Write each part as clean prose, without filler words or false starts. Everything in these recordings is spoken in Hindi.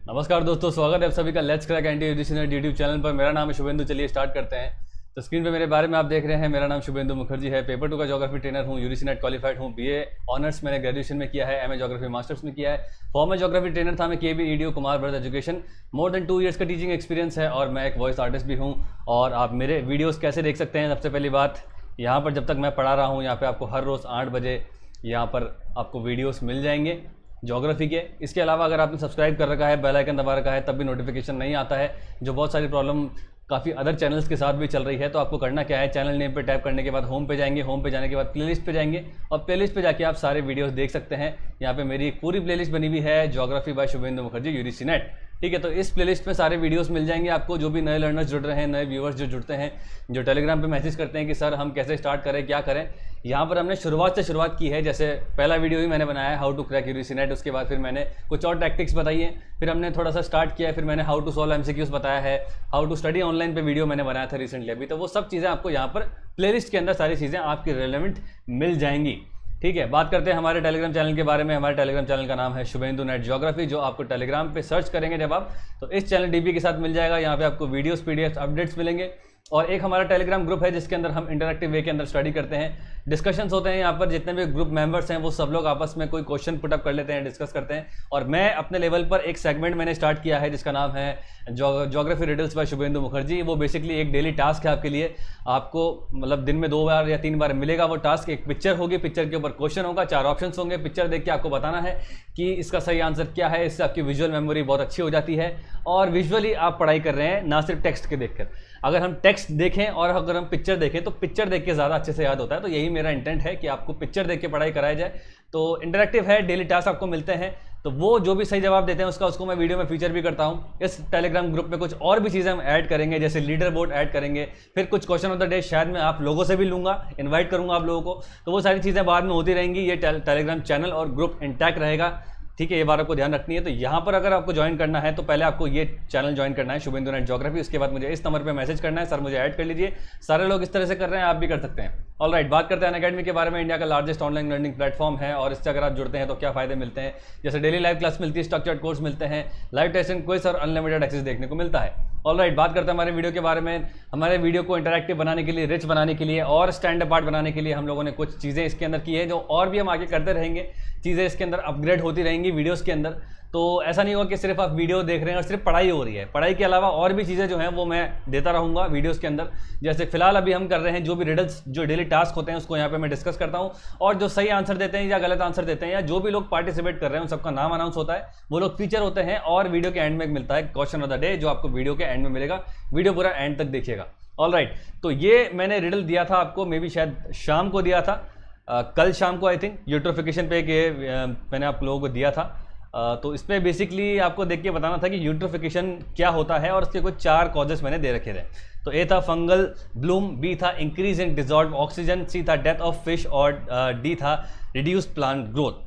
नमस्कार दोस्तों, स्वागत है आप सभी का let's crack anti UGC YouTube channel पर। मेरा नाम है शुभेंदु। चलिए स्टार्ट करते हैं। तो स्क्रीन पे मेरे बारे में आप देख रहे हैं, मेरा नाम शुभेंदु मुखर्जी है। पेपर 2 का ज्योग्राफी ट्रेनर हूँ, यूजीसी नेट क्वालिफाइड हूँ। बीए ऑनर्स मैंने ग्रेजुएशन में किया है, एमए ज्योग्राफी मास्टर्स में किया है। फॉर्मर ज्योग्राफी ट्रेनर था मैं, KB EDO Kumar brothers education. More than 2 years का टीचिंग एक्सपीरियंस है और मैं एक वॉइस आर्टिस्ट भी हूँ। और आप मेरे वीडियोज़ कैसे देख सकते हैं, सबसे पहली बात यहाँ पर जब तक मैं पढ़ा रहा हूँ, यहाँ पर आपको हर रोज़ 8 बजे यहाँ पर आपको वीडियोज़ मिल जाएंगे ज्योग्राफी के। इसके अलावा अगर आपने सब्सक्राइब कर रखा है, बेल आइकन दबा रखा है, तब भी नोटिफिकेशन नहीं आता है, जो बहुत सारी प्रॉब्लम काफ़ी अदर चैनल्स के साथ भी चल रही है। तो आपको करना क्या है, चैनल नेम पे टैप करने के बाद होम पे जाएंगे, होम पे जाने के बाद प्लेलिस्ट पे जाएंगे और प्लेलिस्ट पे जाके आप सारे वीडियोस देख सकते हैं। यहाँ पे मेरी एक पूरी प्लेलिस्ट बनी हुई है, geography by Shubhendu Mukherjee UGC NET. ठीक है, तो इस प्लेलिस्ट में सारे वीडियोस मिल जाएंगे आपको। जो भी नए लर्नर्स जुड़ रहे हैं, नए व्यूअर्स जो जुड़ते हैं, जो टेलीग्राम पे मैसेज करते हैं कि सर हम कैसे स्टार्ट करें, क्या करें, यहाँ पर हमने शुरुआत से शुरुआत की है। जैसे पहला वीडियो ही मैंने बनाया है how to crack UGC NET, उसके बाद फिर मैंने कुछ और टैक्टिक्स बताई है, फिर हमने थोड़ा सा स्टार्ट किया है, फिर मैंने हाउ टू सॉल्व एमसीक्यूज बताया है, हाउ टू स्टडी ऑनलाइन पे वीडियो मैंने बनाया था रिसेंटली अभी। तो वो सब चीज़ें आपको यहाँ पर प्लेलिस्ट के अंदर सारी चीज़ें आपकी रेलेवेंट मिल जाएंगी। ठीक है, बात करते हैं हमारे टेलीग्राम चैनल के बारे में। हमारे टेलीग्राम चैनल का नाम है शुभेंदु नेट ज्योग्राफी, जो आपको टेलीग्राम पे सर्च करेंगे जब आप, तो इस चैनल डीबी के साथ मिल जाएगा। यहाँ पे आपको वीडियोस, पीडीएफ, अपडेट्स मिलेंगे। और एक हमारा टेलीग्राम ग्रुप है जिसके अंदर हम इंटरेक्टिव वे के अंदर स्टडी करते हैं, डिस्कशंस होते हैं। यहाँ पर जितने भी ग्रुप मेंबर्स हैं वो सब लोग आपस में कोई क्वेश्चन पुटअप कर लेते हैं, डिस्कस करते हैं। और मैं अपने लेवल पर एक सेगमेंट मैंने स्टार्ट किया है जिसका नाम है geography riddles by Shubhendu Mukherjee. वो बेसिकली एक डेली टास्क है आपके लिए। आपको मतलब दिन में 2 बार या 3 बार मिलेगा वो टास्क। एक पिक्चर होगी, पिक्चर के ऊपर क्वेश्चन होगा, 4 ऑप्शन होंगे। पिक्चर देख के आपको बताना है कि इसका सही आंसर क्या है। इससे आपकी विजुअल मेमोरी बहुत अच्छी हो जाती है और विजुअली आप पढ़ाई कर रहे हैं, ना सिर्फ टेक्स्ट के देखकर। अगर हम टेक्स्ट देखें और अगर हम पिक्चर देखें तो पिक्चर देख के ज़्यादा अच्छे से याद होता है। तो यही मेरा इंटेंट है कि आपको पिक्चर देख के पढ़ाई कराई जाए। तो इंटरेक्टिव है, डेली टास्क आपको मिलते हैं। तो वो जो भी सही जवाब देते हैं उसको मैं वीडियो में फीचर भी करता हूँ। इस टेलीग्राम ग्रुप में कुछ और भी चीज़ें हम ऐड करेंगे, जैसे लीडर बोर्ड ऐड करेंगे, फिर कुछ क्वेश्चन ऑफ द डे शायद मैं आप लोगों से भी लूँगा, इन्वाइट करूँगा आप लोगों को। तो वो सारी चीज़ें बाद में होती रहेंगी। ये टेलीग्राम चैनल और ग्रुप इंटैक्ट रहेगा। ठीक है, ये बात आपको ध्यान रखनी है। तो यहाँ पर अगर आपको ज्वाइन करना है तो पहले आपको ये चैनल ज्वाइन करना है, शुभेंदु नेट ज्योग्राफी। उसके बाद मुझे इस नंबर पे मैसेज करना है, सर मुझे ऐड कर लीजिए। सारे लोग इस तरह से कर रहे हैं, आप भी कर सकते हैं। ऑलराइट, बात करते हैं अनअकैडमी के बारे में। इंडिया का लार्जेस्ट ऑनलाइन लर्निंग प्लेटफॉर्म है और इससे अगर आप जुड़ते हैं तो क्या फायदे मिलते हैं, जैसे डेली लाइव क्लास मिलती है, स्ट्रक्चर्ड कोर्स मिलते हैं, लाइव टेस्ट एंड क्विज और अनलिमिटेड एक्सेस देखने को मिलता है। ऑलराइट, बात करते हैं हमारे वीडियो के बारे में। हमारे वीडियो को इंटरैक्टिव बनाने के लिए, रिच बनाने के लिए और स्टैंड अपार्ट बनाने के लिए हम लोगों ने कुछ चीज़ें इसके अंदर की है, जो और भी हम आगे करते रहेंगे। चीज़ें इसके अंदर अपग्रेड होती रहेंगी वीडियोस के अंदर। तो ऐसा नहीं होगा कि सिर्फ आप वीडियो देख रहे हैं और सिर्फ पढ़ाई हो रही है। पढ़ाई के अलावा और भी चीज़ें जो हैं वो मैं देता रहूँगा वीडियोस के अंदर। जैसे फिलहाल अभी हम कर रहे हैं जो भी रिडल्स, जो डेली टास्क होते हैं उसको यहाँ पे मैं डिस्कस करता हूँ। और जो सही आंसर देते हैं या गलत आंसर देते हैं या जो भी लोग पार्टिसिपेट कर रहे हैं उन सबका नाम अनाउंस होता है, वो लोग फीचर होते हैं। और वीडियो के एंड में मिलता है क्वेश्चन ऑफ द डे, जो आपको वीडियो के एंड में मिलेगा। वीडियो पूरा एंड तक देखिएगा। ऑलराइट, तो ये मैंने रिडल दिया था आपको, मे बी शायद शाम को दिया था, कल शाम को आई थिंक, यूट्रोफिकेशन पे मैंने आप लोगों को दिया था। तो इस पर बेसिकली आपको देख के बताना था कि यूट्रोफिकेशन क्या होता है और उसके कुछ 4 कॉजेस मैंने दे रखे थे। तो ए था फंगल ब्लूम, बी था इंक्रीज इन डिजॉल्व ऑक्सीजन, सी था डेथ ऑफ फिश और डी था रिड्यूस प्लांट ग्रोथ।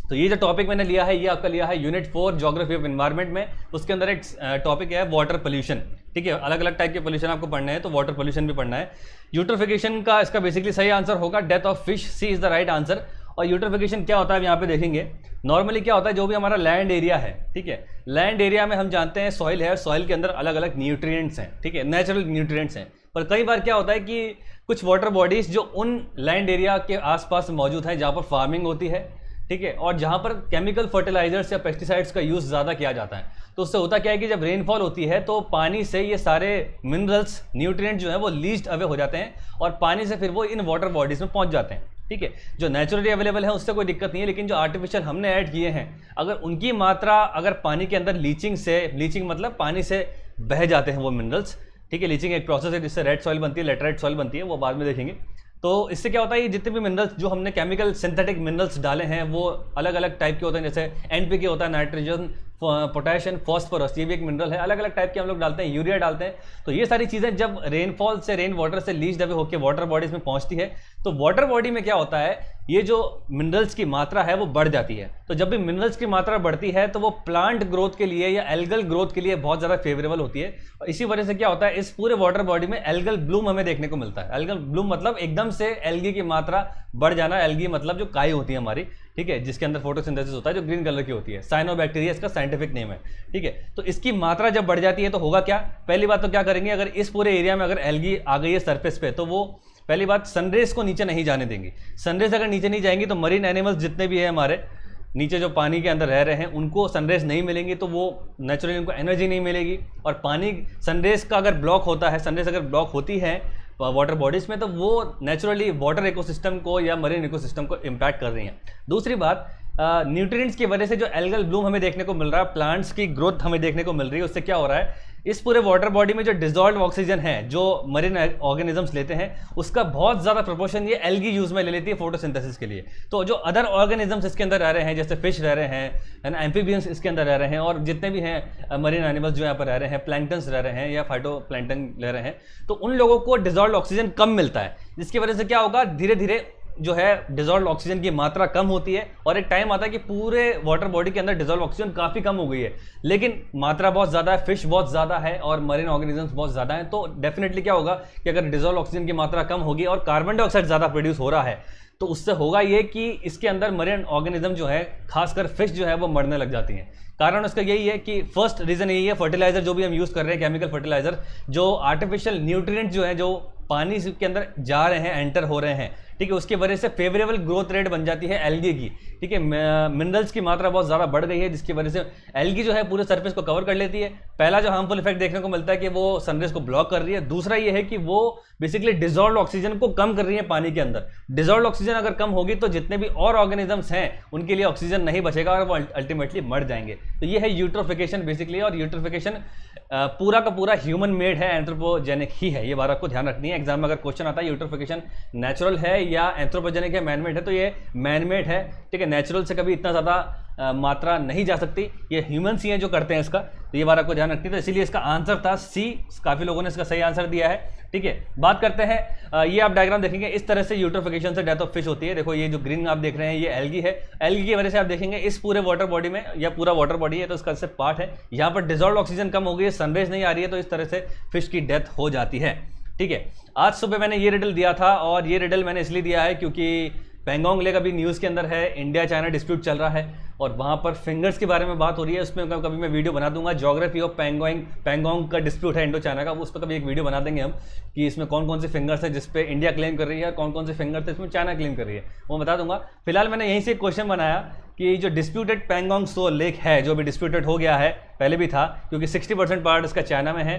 तो ये जो टॉपिक मैंने लिया है ये आपका लिया है यूनिट 4 ज्योग्राफी ऑफ एनवायरनमेंट में। उसके अंदर एक टॉपिक है वाटर पोल्यूशन। ठीक है, अलग अलग टाइप के पोल्यूशन आपको पढ़ना है, तो वाटर पोल्यूशन भी पढ़ना है। यूट्रोफिकेशन का इसका बेसिकली सही आंसर होगा death of fish, C is the right answer. और यूट्रोफिकेशन क्या होता है यहाँ पे देखेंगे। नॉर्मली क्या होता है, जो भी हमारा लैंड एरिया है, ठीक है, लैंड एरिया में हम जानते हैं सॉइल है और सॉइल के अंदर अलग अलग न्यूट्रिएंट्स हैं, ठीक है, नेचुरल न्यूट्रिएंट्स हैं। पर कई बार क्या होता है कि कुछ वाटर बॉडीज जो उन लैंड एरिया के आसपास मौजूद है जहाँ पर फार्मिंग होती है, ठीक है, और जहाँ पर केमिकल फर्टिलाइजर्स या पेस्टिसाइड्स का यूज़ ज़्यादा किया जाता है, तो उससे होता क्या है कि जब रेनफॉल होती है तो पानी से ये सारे मिनरल्स, न्यूट्रिएंट जो है वो लीच्ड अवे हो जाते हैं और पानी से फिर वो इन वाटर बॉडीज़ में पहुँच जाते हैं। ठीक है, जो नेचुरली अवेलेबल है उससे कोई दिक्कत नहीं है, लेकिन जो आर्टिफिशियल हमने ऐड किए हैं, अगर उनकी मात्रा अगर पानी के अंदर लीचिंग मतलब पानी से बह जाते हैं वो मिनरल्स। ठीक है, लीचिंग एक प्रोसेस है जिससे रेड सॉइल बनती है, लेटराइट सॉइल बनती है, वो बाद में देखेंगे। तो इससे क्या होता है, जितने भी मिनरल्स जो हमने केमिकल सिंथेटिक मिनरल्स डाले हैं वो अलग अलग टाइप के होते हैं, जैसे एनपीके होता है, नाइट्रोजन, पोटेशियम, फॉस्फोरस, ये भी एक मिनरल है। अलग अलग टाइप के हम लोग डालते हैं, यूरिया डालते हैं। तो ये सारी चीज़ें जब रेनफॉल से, रेन वाटर से लीच्ड अवे होकर वाटर बॉडीज में पहुंचती है तो वाटर बॉडी में क्या होता है, ये जो मिनरल्स की मात्रा है वो बढ़ जाती है। तो जब भी मिनरल्स की मात्रा बढ़ती है तो वो प्लांट ग्रोथ के लिए या एल्गल ग्रोथ के लिए बहुत ज़्यादा फेवरेबल होती है। और इसी वजह से क्या होता है, इस पूरे वाटर बॉडी में एल्गल ब्लूम हमें देखने को मिलता है। एल्गल ब्लूम मतलब एकदम से एल्गी की मात्रा बढ़ जाना। एल्गी मतलब जो काई होती है हमारी, ठीक है, जिसके अंदर फोटोसिंथेसिस होता है, जो ग्रीन कलर की होती है। साइनोबैक्टीरिया इसका साइंटिफिक नेम है, ठीक है। तो इसकी मात्रा जब बढ़ जाती है तो होगा क्या, पहली बात तो क्या करेंगे, अगर इस पूरे एरिया में अगर एल्गी आ गई है सरफेस पे, तो वो पहली बात सनरेज को नीचे नहीं जाने देंगी। सनरेज अगर नीचे नहीं जाएंगी तो मरीन एनिमल्स जितने भी हैं हमारे नीचे जो पानी के अंदर रह रहे हैं उनको सनरेज नहीं मिलेंगी, तो वो नेचुरली उनको एनर्जी नहीं मिलेगी। और पानी सनरेज का अगर ब्लॉक होता है, सनरेज अगर ब्लॉक होती है वाटर बॉडीज में, तो वो नेचुरली वाटर इकोसिस्टम को या मरीन इकोसिस्टम को इम्पैक्ट कर रही हैं। दूसरी बात, न्यूट्रिएंट्स की वजह से जो एल्गल ब्लूम हमें देखने को मिल रहा है, प्लांट्स की ग्रोथ हमें देखने को मिल रही है, उससे क्या हो रहा है, इस पूरे वाटर बॉडी में जो डिजॉल्व ऑक्सीजन है जो मरीन ऑर्गेनिजम्स लेते हैं, उसका बहुत ज़्यादा प्रोपोर्शन ये एल्गी यूज में ले लेती है फोटोसिंथेसिस के लिए। तो जो अदर ऑर्गेनिजम्स इसके अंदर रह रहे हैं, जैसे फिश रह रहे हैं, एम्फीबियंस इसके अंदर रह रहे हैं, और जितने भी हैं मरीन एनिमल्स जो यहाँ पर रह रहे हैं, प्लैंक्टन्स रह रहे हैं या फाइटो प्लैंक्टन रह रहे हैं, तो उन लोगों को डिजॉल्व ऑक्सीजन कम मिलता है, जिसकी वजह से क्या होगा, धीरे धीरे जो है डिजॉल्व ऑक्सीजन की मात्रा कम होती है। और एक टाइम आता है कि पूरे वाटर बॉडी के अंदर डिजॉल्व ऑक्सीजन काफ़ी कम हो गई है, लेकिन मात्रा बहुत ज़्यादा है, फिश बहुत ज़्यादा है और मरीन ऑर्गेनिजम्स बहुत ज़्यादा हैं। तो डेफिनेटली क्या होगा कि अगर डिजॉल्व ऑक्सीजन की मात्रा कम होगी और कार्बन डाइऑक्साइड ज़्यादा प्रोड्यूस हो रहा है, तो उससे होगा ये कि इसके अंदर मरीन ऑर्गेनिज्म जो है, खासकर फिश जो है, वो मरने लग जाती हैं। कारण उसका यही है कि फर्स्ट रीजन यही है, फर्टिलाइजर जो भी हम यूज़ कर रहे हैं, केमिकल फर्टिलाइजर, जो आर्टिफिशियल न्यूट्रिएंट जो है, जो पानी के अंदर जा रहे हैं, एंटर हो रहे हैं, ठीक है, उसकी वजह से फेवरेबल ग्रोथ रेट बन जाती है एल्गी की, ठीक है। मिनरल्स की मात्रा बहुत ज़्यादा बढ़ गई है, जिसकी वजह से एल्गी जो है पूरे सरफेस को कवर कर लेती है। पहला जो हार्मफुल इफेक्ट देखने को मिलता है कि वो सनरेज को ब्लॉक कर रही है। दूसरा ये है कि वो बेसिकली डिजॉल्व ऑक्सीजन को कम कर रही है पानी के अंदर। डिजॉल्व ऑक्सीजन अगर कम होगी तो जितने भी और ऑर्गेनिजम्स हैं उनके लिए ऑक्सीजन नहीं बचेगा और वो अल्टीमेटली मर जाएंगे। तो ये है यूट्रोफिकेशन बेसिकली, और यूट्रोफिकेशन पूरा का पूरा ह्यूमन मेड है, एंथ्रोपोजेनिक ही है। ये बात आपको ध्यान रखनी है, एग्जाम में अगर क्वेश्चन आता है यूट्रोफिकेशन नेचुरल है या एंथ्रोपोजेनिक है, मैनमेड है, तो ये मैनमेड है, ठीक है। नेचुरल से कभी इतना ज़्यादा मात्रा नहीं जा सकती, ये ह्यूमन्स ही हैं जो करते हैं इसका, तो ये बात आपको ध्यान रखनी है। तो इसीलिए इसका आंसर था सी, काफ़ी लोगों ने इसका सही आंसर दिया है, ठीक है। बात करते हैं, ये आप डायग्राम देखेंगे, इस तरह से यूट्रोफिकेशन से डेथ ऑफ फिश होती है। देखो ये जो ग्रीन आप देख रहे हैं ये एल्गी है, एल्गी की वजह से आप देखेंगे इस पूरे वाटर बॉडी में, या पूरा वाटर बॉडी है तो इसका से पार्ट है, यहाँ पर डिजॉल्व ऑक्सीजन कम हो गई है, सनरेज नहीं आ रही है, तो इस तरह से फिश की डेथ हो जाती है, ठीक है। आज सुबह मैंने ये रिडल दिया था, और ये रिडल मैंने इसलिए दिया है क्योंकि पेंगोंग लेक अभी न्यूज़ के अंदर है, इंडिया चाइना डिस्प्यूट चल रहा है और वहाँ पर फिंगर्स के बारे में बात हो रही है। उसमें कभी मैं वीडियो बना दूंगा, ज्योग्राफी ऑफ पेंगोंग का डिस्प्यूट है इंडो चाइना का, उस पर कभी एक वीडियो बना देंगे हम कि इसमें कौन कौन से फिंगर्स हैं जिस पे इंडिया क्लेम कर रही है और कौन कौन से फिंगर्स हैं इसमें चाइना क्लेम कर रही है, वो बता दूंगा। फिलहाल मैंने यहीं से एक क्वेश्चन बनाया कि जो डिस्प्यूटेड पेंगोंग सो लेक है, जो भी डिस्प्यूटेड हो गया है, पहले भी था, क्योंकि 60% पार्ट इसका चाइना में है,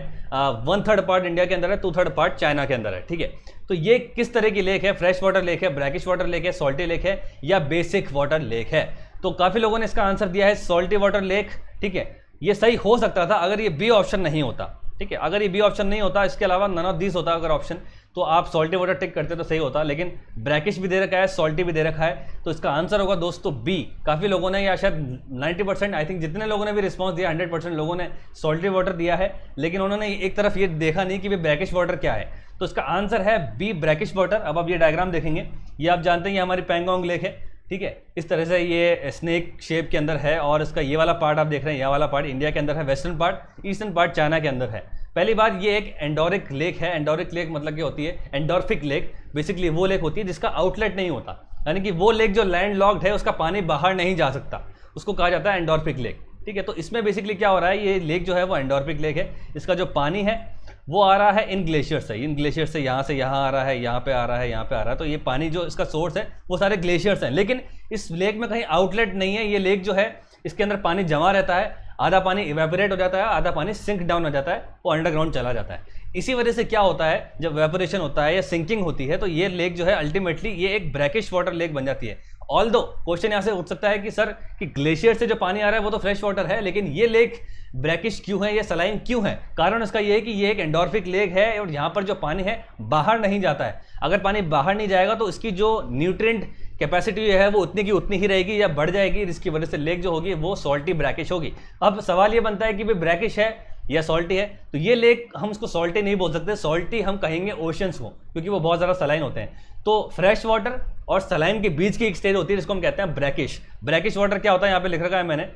1/3 पार्ट इंडिया के अंदर है, 2/3 पार्ट चाइना के अंदर है, ठीक है। तो ये किस तरह की लेक है, फ्रेश वाटर लेक है, ब्रैकिश वाटर लेक है, सॉल्टी लेक है या बेसिक वाटर लेक है? तो काफ़ी लोगों ने इसका आंसर दिया है सॉल्टी वाटर लेक, ठीक है। ये सही हो सकता था अगर ये बी ऑप्शन नहीं होता, ठीक है। अगर ये बी ऑप्शन नहीं होता, इसके अलावा नन ऑफ दिस होता अगर ऑप्शन, तो आप सॉल्टी वाटर टिक करते तो सही होता, लेकिन ब्रैकिश भी दे रखा है, सॉल्टी भी दे रखा है, तो इसका आंसर होगा दोस्तों बी। काफ़ी लोगों ने, या शायद 90% आई थिंक जितने लोगों ने भी रिस्पॉन्स दिया, 100% लोगों ने सॉल्टी वाटर दिया है, लेकिन उन्होंने एक तरफ ये देखा नहीं कि भाई ब्रैकिश वाटर क्या है। तो इसका आंसर है बी, ब्रैकिश वाटर। अब आप ये डायग्राम देखेंगे, ये आप जानते हैं ये हमारी पेंगोंग लेक है, ठीक है। इस तरह से ये स्नेक शेप के अंदर है, और इसका ये वाला पार्ट आप देख रहे हैं, ये वाला पार्ट इंडिया के अंदर है, western part, eastern part China के अंदर है। पहली बात, ये एक एंडोरिक लेक है। एंडोरिक लेक मतलब क्या होती है, एंडोर्फिक लेक बेसिकली वो लेक होती है जिसका आउटलेट नहीं होता, यानी कि वो लेक जो लैंड लॉक्ड है, उसका पानी बाहर नहीं जा सकता, उसको कहा जाता है एंडोर्फिक लेक, ठीक है। तो इसमें बेसिकली क्या हो रहा है, ये लेक जो है वो एंडोर्फिक लेक है। इसका जो पानी है वो आ रहा है इन ग्लेशियर से, इन ग्लेशियर से यहाँ आ रहा है, यहाँ पे आ रहा है, यहाँ पे आ रहा है। तो ये पानी जो इसका सोर्स है वो सारे ग्लेशियर्स हैं, लेकिन इस लेक में कहीं आउटलेट नहीं है। ये लेक जो है इसके अंदर पानी जमा रहता है, आधा पानी इवेपोरेट हो जाता है, आधा पानी सिंक डाउन हो जाता है, वो अंडरग्राउंड चला जाता है। इसी वजह से क्या होता है, जब वेपोरेशन होता है या सिंकिंग होती है, तो ये लेक जो है अल्टीमेटली ये एक ब्रैकिश वाटर लेक बन जाती है। ऑल्दो क्वेश्चन यहाँ से उठ सकता है कि सर कि ग्लेशियर से जो पानी आ रहा है वो तो फ्रेश वाटर है, लेकिन ये लेक ब्रैकिश क्यों है, ये सलाइन क्यों है? कारण इसका ये है कि ये एक एंडोर्फिक लेक है और यहाँ पर जो पानी है बाहर नहीं जाता है। अगर पानी बाहर नहीं जाएगा तो इसकी जो न्यूट्रिएंट कैपेसिटी है वो उतनी की उतनी ही रहेगी या बढ़ जाएगी, जिसकी वजह से लेक जो होगी वो सॉल्टी ब्रैकिश होगी। अब सवाल ये बनता है कि भाई ब्रैकिश है यह सॉल्टी है, तो ये लेक हम उसको सॉल्टी नहीं बोल सकते, सॉल्टी हम कहेंगे ओशंस को, क्योंकि वो बहुत ज़्यादा सलाइन होते हैं। तो फ्रेश वाटर और सलाइन के बीच की एक स्टेज होती है जिसको हम कहते हैं ब्रैकिश। ब्रैकिश वाटर क्या होता है, यहाँ पे लिख रखा है मैंने,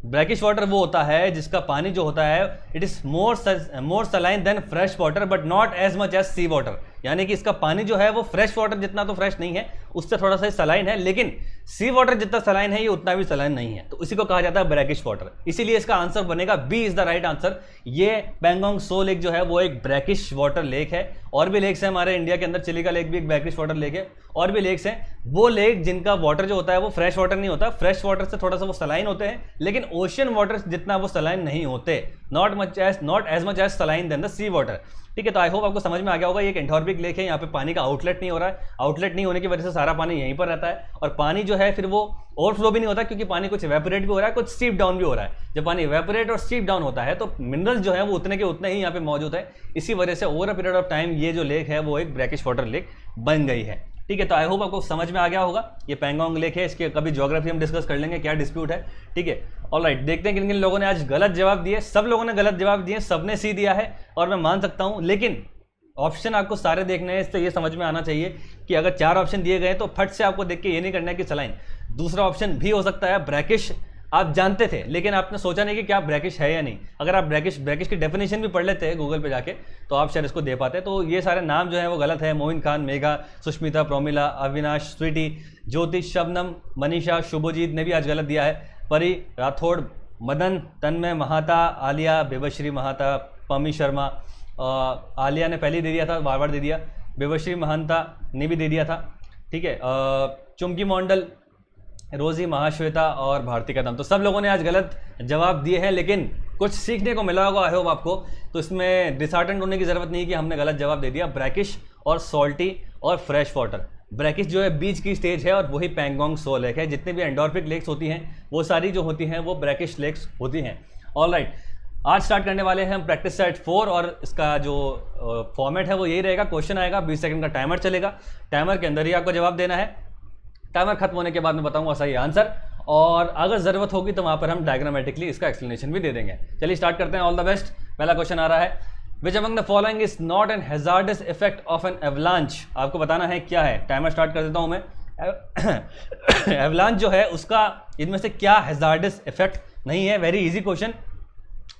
ब्रैकिश वाटर वो होता है जिसका पानी जो होता है it is more saline than fresh water but not as much as sea water, यानी कि इसका पानी जो है वो फ्रेश वाटर जितना तो फ्रेश नहीं है, उससे थोड़ा सा सलाइन है, लेकिन सी वाटर जितना सलाइन है ये उतना भी सलाइन नहीं है, तो इसी को कहा जाता है ब्रैकिश वाटर। इसीलिए इसका आंसर बनेगा B is the right answer. ये पैंगोंग सो लेक जो है वो एक ब्रैकिश वाटर लेक है। और भी लेक्स हैं हमारे इंडिया के अंदर, चिलिका लेक भी एक ब्रैकिश वाटर लेक है, और भी लेक्स हैं वो लेक जिनका वाटर जो होता है वो फ्रेश वाटर नहीं होता, फ्रेश वाटर से थोड़ा सा वो सलाइन होते हैं, लेकिन ओशियन वाटर जितना वो सलाइन नहीं होते, not as much as saline than the sea water. ठीक है, तो आई होप आपको समझ में आ गया होगा। ये एक एंथोर्पिक लेक है, यहाँ पे पानी का आउटलेट नहीं हो रहा है, आउटलेट नहीं होने की वजह से सारा पानी यहीं पर रहता है, और पानी जो है फिर वो ओवरफ्लो भी नहीं होता, क्योंकि पानी कुछ इवेपोरेट भी हो रहा है, कुछ स्टीप डाउन भी हो रहा है। जब पानी इवेपोरेट और स्टीप डाउन होता है तो मिनरल्स जो है वो उतने के उतने ही यहाँ पे मौजूद है, इसी वजह से over a period of time ये जो लेक है वो एक ब्रैकिश वाटर लेक बन गई है। ठीक है, तो आई होप आपको समझ में आ गया होगा। ये पैंगोंग लेक है, इसके कभी ज्योग्राफी हम डिस्कस कर लेंगे, क्या डिस्प्यूट है। ठीक है, ऑलराइट, देखते हैं किन किन लोगों ने आज गलत जवाब दिए। सब लोगों ने गलत जवाब दिए, सबने सी दिया है और मैं मान सकता हूं, लेकिन ऑप्शन आपको सारे देखने हैं, इससे ये समझ में आना चाहिए कि अगर 4 ऑप्शन दिए गए तो फट से आपको देख के ये नहीं करना है कि सलाइन। दूसरा ऑप्शन भी हो सकता है ब्रैकिश, आप जानते थे लेकिन आपने सोचा नहीं कि क्या ब्रैकिश है या नहीं। अगर आप ब्रैकिश की डेफिनेशन भी पढ़ लेते हैं गूगल पे जाके तो आप शायद इसको दे पाते। तो ये सारे नाम जो है वो गलत है। मोइन खान, मेघा, सुष्मिता, प्रोमिला, अविनाश, स्वीटी, ज्योति, शबनम, मनीषा, शुभजीत ने भी आज गलत दिया है। परी राठौड़, मदन, तन्मय महाता, आलिया, बेबश्री महाता, पमी शर्मा, आलिया ने पहले दे दिया था, बार बार दे दिया, बेबश्री महांता ने भी दे दिया था। ठीक है, चुमकी मंडल, रोजी, महाश्वेता और भारती कदम, तो सब लोगों ने आज गलत जवाब दिए हैं, लेकिन कुछ सीखने को मिला होगा आई होप आपको। तो इसमें डिसहार्टेंड होने की ज़रूरत नहीं कि हमने गलत जवाब दे दिया। ब्रैकिश और सॉल्टी और फ्रेश वाटर, ब्रैकिश जो है बीच की स्टेज है और वही पैंगोंग सो लेक है। जितने भी एंडोर्फिक लेक्स होती हैं वो सारी जो होती हैं वो ब्रैकिश लेक्स होती हैं। ऑलराइट, आज स्टार्ट करने वाले हैं हम प्रैक्टिस सेट 4 और इसका जो फॉर्मेट है वो यही रहेगा। क्वेश्चन आएगा, 20 सेकंड का टाइमर चलेगा, टाइमर के अंदर ही आपको जवाब देना है। टाइमर खत्म होने के बाद मैं बताऊंगा सही आंसर, और अगर ज़रूरत होगी तो वहाँ पर हम डायग्रामेटिकली इसका एक्सप्लेनेशन भी दे देंगे। चलिए स्टार्ट करते हैं। All the best. पहला क्वेश्चन आ रहा है, which among the following is not an hazardous effect of an avalanche. आपको बताना है क्या है। टाइमर स्टार्ट कर देता हूँ मैं। एवलांच जो है उसका इनमें से क्या हैजार्डस इफेक्ट नहीं है। वेरी इजी क्वेश्चन,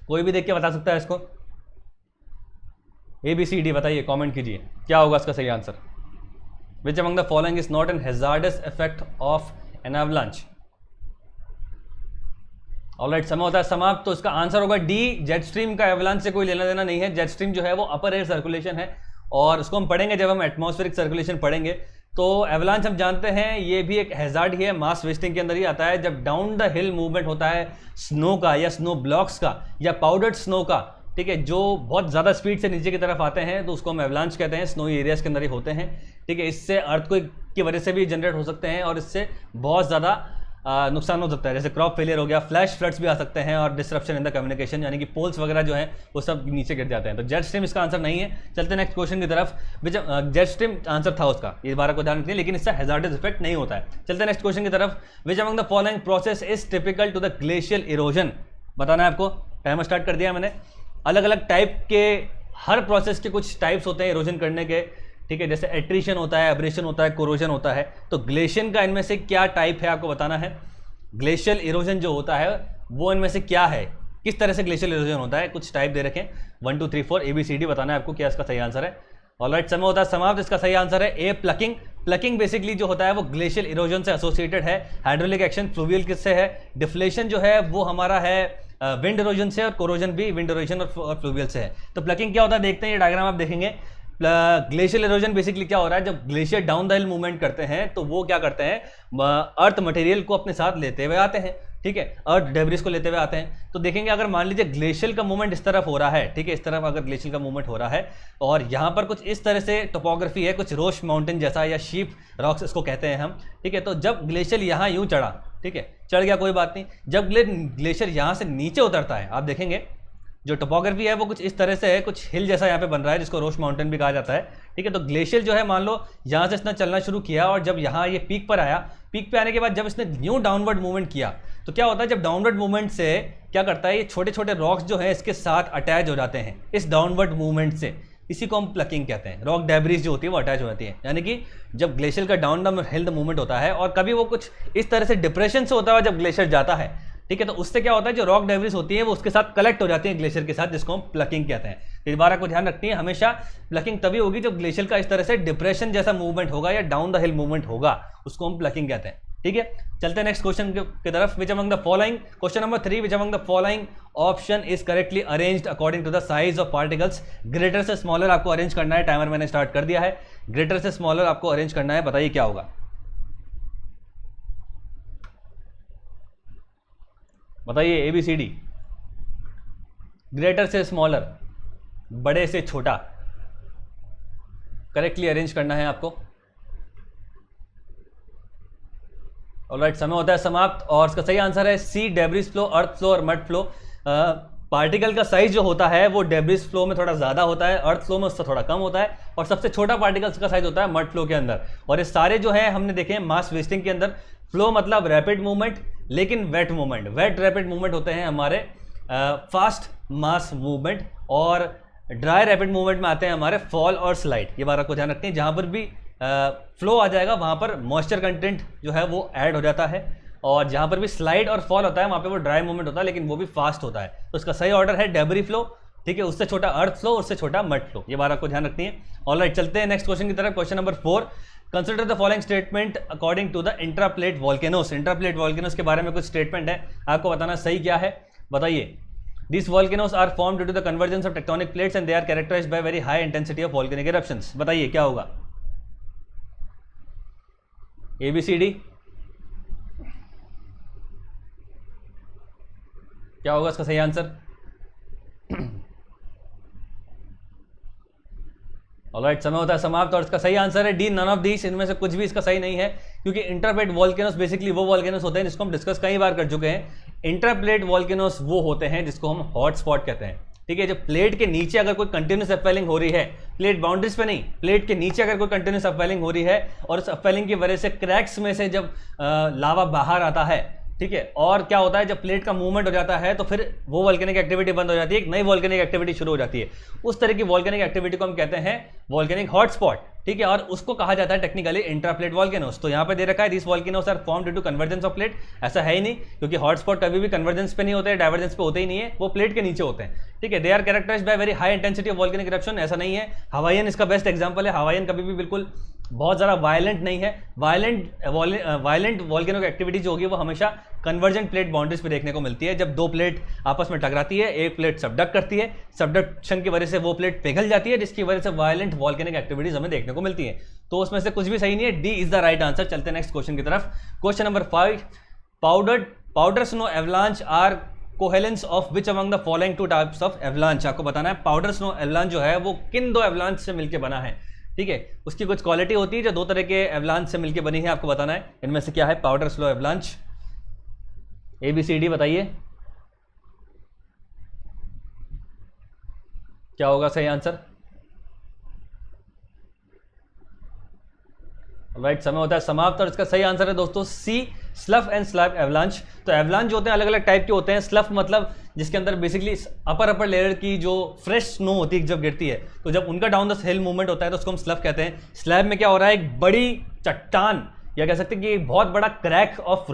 कोई भी देख के बता सकता है इसको। ABCD बताइए, कमेंट कीजिए क्या होगा इसका सही answer. Which among the following is not an hazardous effect of an avalanche. Alright, समय होता है समाप्त। तो इसका आंसर होगा डी, जेट स्ट्रीम का एवलांच से कोई लेना देना नहीं है। जेट स्ट्रीम जो है वो अपर एयर सर्कुलेशन है और उसको हम पढ़ेंगे जब हम एटमॉस्फेरिक सर्कुलेशन पढ़ेंगे। तो एवलांच हम जानते हैं ये भी एक हैजार्ड ही है, मास वेस्टिंग के अंदर ही आता है। जब डाउन द हिल मूवमेंट होता है स्नो का या स्नो ब्लॉक्स का या पाउडर्ड स्नो का, ठीक है, जो बहुत ज़्यादा स्पीड से नीचे की तरफ आते हैं तो उसको हम एवलांच कहते हैं। स्नोई एरियाज के अंदर ही होते हैं। ठीक है, इससे अर्थक्वेक की वजह से भी जनरेट हो सकते हैं और इससे बहुत ज़्यादा नुकसान हो सकता है, जैसे क्रॉप फेलियर हो गया, फ्लैश फ्लड्स भी आ सकते हैं और डिस्ट्रप्शन इन द कम्युनिकेशन, यानी कि पोल्स वगैरह जो हैं वो सब नीचे गिर जाते हैं। तो जेट स्ट्रीम इसका आंसर नहीं है। चलते नेक्स्ट क्वेश्चन की तरफ। जेट स्ट्रीम आंसर था उसका, ये बार को ध्यान रखिए, लेकिन इससे हैजार्डस इफेक्ट नहीं होता है। चलते नेक्स्ट क्वेश्चन की तरफ। Which among the following process is typical to the glacial erosion. बताना है आपको। टाइमर स्टार्ट कर दिया मैंने। अलग अलग टाइप के, हर प्रोसेस के कुछ टाइप्स होते हैं इरोजन करने के। ठीक है, जैसे एट्रीशन होता है, एब्रेशन होता है, कोरोजन होता है। तो ग्लेशियर का इनमें से क्या टाइप है आपको बताना है। ग्लेशियल इरोजन जो होता है वो इनमें से क्या है, किस तरह से ग्लेशियल इरोजन होता है। कुछ टाइप दे रखें 1 2 3 4 ABCD बताना है आपको क्या इसका सही आंसर है। ऑलराइट, समय होता है समाप्त। इसका सही आंसर है ए, प्लकिंग। प्लकिंग बेसिकली जो होता है वो ग्लेशियल इरोजन से एसोसिएटेड है। हाइड्रोलिक एक्शन फ्लूवियल किससे है। डिफ्लेशन जो है वो हमारा है विंड इरोजन से, और कोरोजन भी विंड इरोजन और फ्लूवियल से है। तो प्लकिंग क्या होता है देखते हैं, ये डायग्राम आप देखेंगे। ग्लेशियल इरोजन बेसिकली क्या हो रहा है, जब glacier down the hill movement करते हैं तो वो क्या करते हैं, अर्थ मटेरियल को अपने साथ लेते हुए आते हैं। ठीक है, अर्थ डेब्रिस को लेते हुए आते हैं। तो देखेंगे अगर मान लीजिए ग्लेशियर का मूवमेंट इस तरफ हो रहा है, ठीक है, इस तरफ अगर ग्लेशियर का मूवमेंट हो रहा है और यहाँ पर कुछ इस तरह से टोपोग्राफी है, कुछ रोश माउंटेन जैसा या शीप रॉक्स इसको कहते हैं हम। ठीक है, तो जब ग्लेशियर यहाँ यूँ चढ़ा, ठीक है, चढ़ गया कोई बात नहीं। जब ग्लेशियर यहाँ से नीचे उतरता है, आप देखेंगे जो टोपोग्राफी है वो कुछ इस तरह से है, कुछ हिल जैसा यहाँ पे बन रहा है जिसको रोश माउंटेन भी कहा जाता है। ठीक है, तो ग्लेशियर जो है मान लो यहाँ से इसने चलना शुरू किया और जब यहाँ ये पीक पर आया, पीक पे आने के बाद जब इसने न्यू डाउनवर्ड मूवमेंट किया तो क्या होता है जब डाउनवर्ड मूवमेंट से क्या करता है, ये छोटे छोटे रॉक्स जो हैं इसके साथ अटैच हो जाते हैं इस डाउनवर्ड मूवमेंट से, इसी को हम प्लकिंग कहते हैं। रॉक डेब्रिस जो होती है वो अटैच हो जाती है, यानी कि जब ग्लेशियर का डाउन हिल मूवमेंट होता है और कभी वो कुछ इस तरह से डिप्रेशन से होता है जब ग्लेशियर जाता है, ठीक है, तो उससे क्या होता है जो रॉक डेब्रिस होती है वो उसके साथ कलेक्ट हो जाती है ग्लेशियर के साथ, जिसको हम प्लकिंग कहते हैं। तो इस बार आपको ध्यान रखनी है, हमेशा प्लकिंग तभी होगी जब ग्लेशियर का इस तरह से डिप्रेशन जैसा मूवमेंट होगा या डाउन द हिल मूवमेंट होगा, उसको हम प्लकिंग कहते हैं। ठीक है, चलते हैं नेक्स्ट क्वेश्चन की तरफ। Which among the following, question number 3, which among the following option is correctly arranged according to the size of particles. Greater से स्मॉलर आपको अरेंज करना है, टाइमर मैंने स्टार्ट कर दिया है। ग्रेटर से स्मॉलर आपको अरेंज करना है, बताइए क्या होगा, बताइए ABCD। ग्रेटर से स्मॉलर, बड़े से छोटा, करेक्टली अरेंज करना है आपको। ऑलराइट, समय होता है समाप्त और इसका सही आंसर है सी, डेब्रिस फ्लो, अर्थ फ्लो और मड फ्लो। पार्टिकल का साइज जो होता है वो डेब्रिस फ्लो में थोड़ा ज़्यादा होता है, अर्थ फ्लो में उससे थोड़ा कम होता है, और सबसे छोटा पार्टिकल्स का साइज होता है मड फ्लो के अंदर। और ये सारे जो है हमने देखे हैं मास वेस्टिंग के अंदर। फ्लो मतलब रैपिड मूवमेंट, लेकिन wet movement, wet rapid movement होते हैं हमारे फास्ट मास मूवमेंट, और ड्राई रैपिड मूवमेंट में आते हैं हमारे फॉल और स्लाइड। ये बात आपको ध्यान रखते हैं, जहाँ पर भी फ्लो आ जाएगा वहाँ पर मॉइस्चर कंटेंट जो है वो ऐड हो जाता है, और जहाँ पर भी स्लाइड और फॉल होता है वहाँ पे वो ड्राई मूवमेंट होता है, लेकिन वो भी फास्ट होता है। तो इसका सही ऑर्डर है डेब्री फ्लो, ठीक है, उससे छोटा अर्थ फ्लो, उससे छोटा मड फ्लो। ये बात आपको ध्यान रखनी है। ऑलराइट, चलते हैं नेक्स्ट क्वेश्चन की तरफ। Question number 4, consider the following statement according to the intraplate volcanoes. Intraplate volcanoes के बारे में कुछ स्टेटमेंट है, आपको बताना सही क्या है, बताइए। These volcanoes are formed due to the convergence of tectonic plates and they are characterized by very high intensity of volcanic eruptions। बताइए क्या होगा, ABCD क्या होगा इसका सही आंसर। ऑलराइट, समय होता है समाप्त और इसका सही आंसर है डी, नन ऑफ दीस। इनमें से कुछ भी इसका सही नहीं है, क्योंकि इंटरप्लेट वॉल्केनोस बेसिकली वो वॉल्केनोस होते हैं जिसको हम डिस्कस कई बार कर चुके हैं। इंटरप्लेट वॉल्केनोस वो होते हैं जिसको हम हॉट स्पॉट कहते हैं, ठीक है। जब प्लेट के नीचे अगर कोई कंटिन्यूस अपवेलिंग हो रही है, प्लेट बाउंड्रीज पे नहीं, प्लेट के नीचे अगर कोई कंटिन्यूस अपवेलिंग हो रही है और उस अपवेलिंग की वजह से क्रैक्स में से जब लावा बाहर आता है, ठीक है, और क्या होता है जब प्लेट का मूवमेंट हो जाता है तो फिर वो वॉल्केनिक एक्टिविटी बंद हो जाती है, एक नई वॉल्केनिक एक्टिविटी शुरू हो जाती है। उस तरह की वॉल्केनिक एक्टिविटी को हम कहते हैं वॉल्केनिक हॉटस्पॉट, ठीक है, और उसको कहा जाता है टेक्निकली इंट्राप्लेट वॉल्केनोस। तो यहाँ पे दे रखा है this volcanoes are formed due to convergence of plate, ऐसा है ही नहीं, क्योंकि हॉटस्पॉट कभी भी कन्वर्जेंस पे नहीं होते, डाइवर्जेंस पे होते ही नहीं है, वो प्लेट के नीचे होते हैं, ठीक है। They are characterised by very high intensity of volcanic eruption, ऐसा नहीं है। हवाईयन इसका बेस्ट एग्जांपल है, हवाईयन कभी भी बिल्कुल बहुत ज़्यादा वायलेंट नहीं है। वायलेंट वॉल्केनिक एक्टिविटी जो होगी वो हमेशा कन्वर्जेंट प्लेट बाउंड्रीज पे देखने को मिलती है। जब दो प्लेट आपस में टकराती है, एक प्लेट सबडक्ट करती है, सबडक्शन की वजह से वो प्लेट पिघल जाती है, जिसकी वजह से वायलेंट वॉल्केनिक एक्टिविटीज हमें देखने को मिलती है। तो उसमें से कुछ भी सही नहीं है, D is the right answer. चलते हैं नेक्स्ट क्वेश्चन की तरफ। Question number 5, powder snow avalanche are cohesionless of which among the following two types of avalanche. आपको बताना है पाउडर स्नो एवलांच जो है वो किन दो एवलांच से मिलकर बना है, ठीक है। उसकी कुछ क्वालिटी होती है जो दो तरह के एवलांच से मिलकर बनी है, आपको बताना है इनमें से क्या है पाउडर स्नो एवलांच। ABCD बताइए क्या होगा सही आंसर। राइट, समय होता है समाप्त और इसका सही आंसर है दोस्तों सी, स्लफ एंड स्लैब एवलांच। तो एवलांच जो होते हैं अलग अलग टाइप के होते हैं। स्लफ मतलब जिसके अंदर बेसिकली अपर लेयर की जो फ्रेश स्नो होती है जब गिरती है, तो जब उनका डाउन द हिल मूवमेंट होता है तो उसको हम स्लफ कहते हैं। स्लैब में क्या हो रहा है, एक बड़ी चट्टान या कह सकते हैं कि बहुत बड़ा क्रैक ऑफ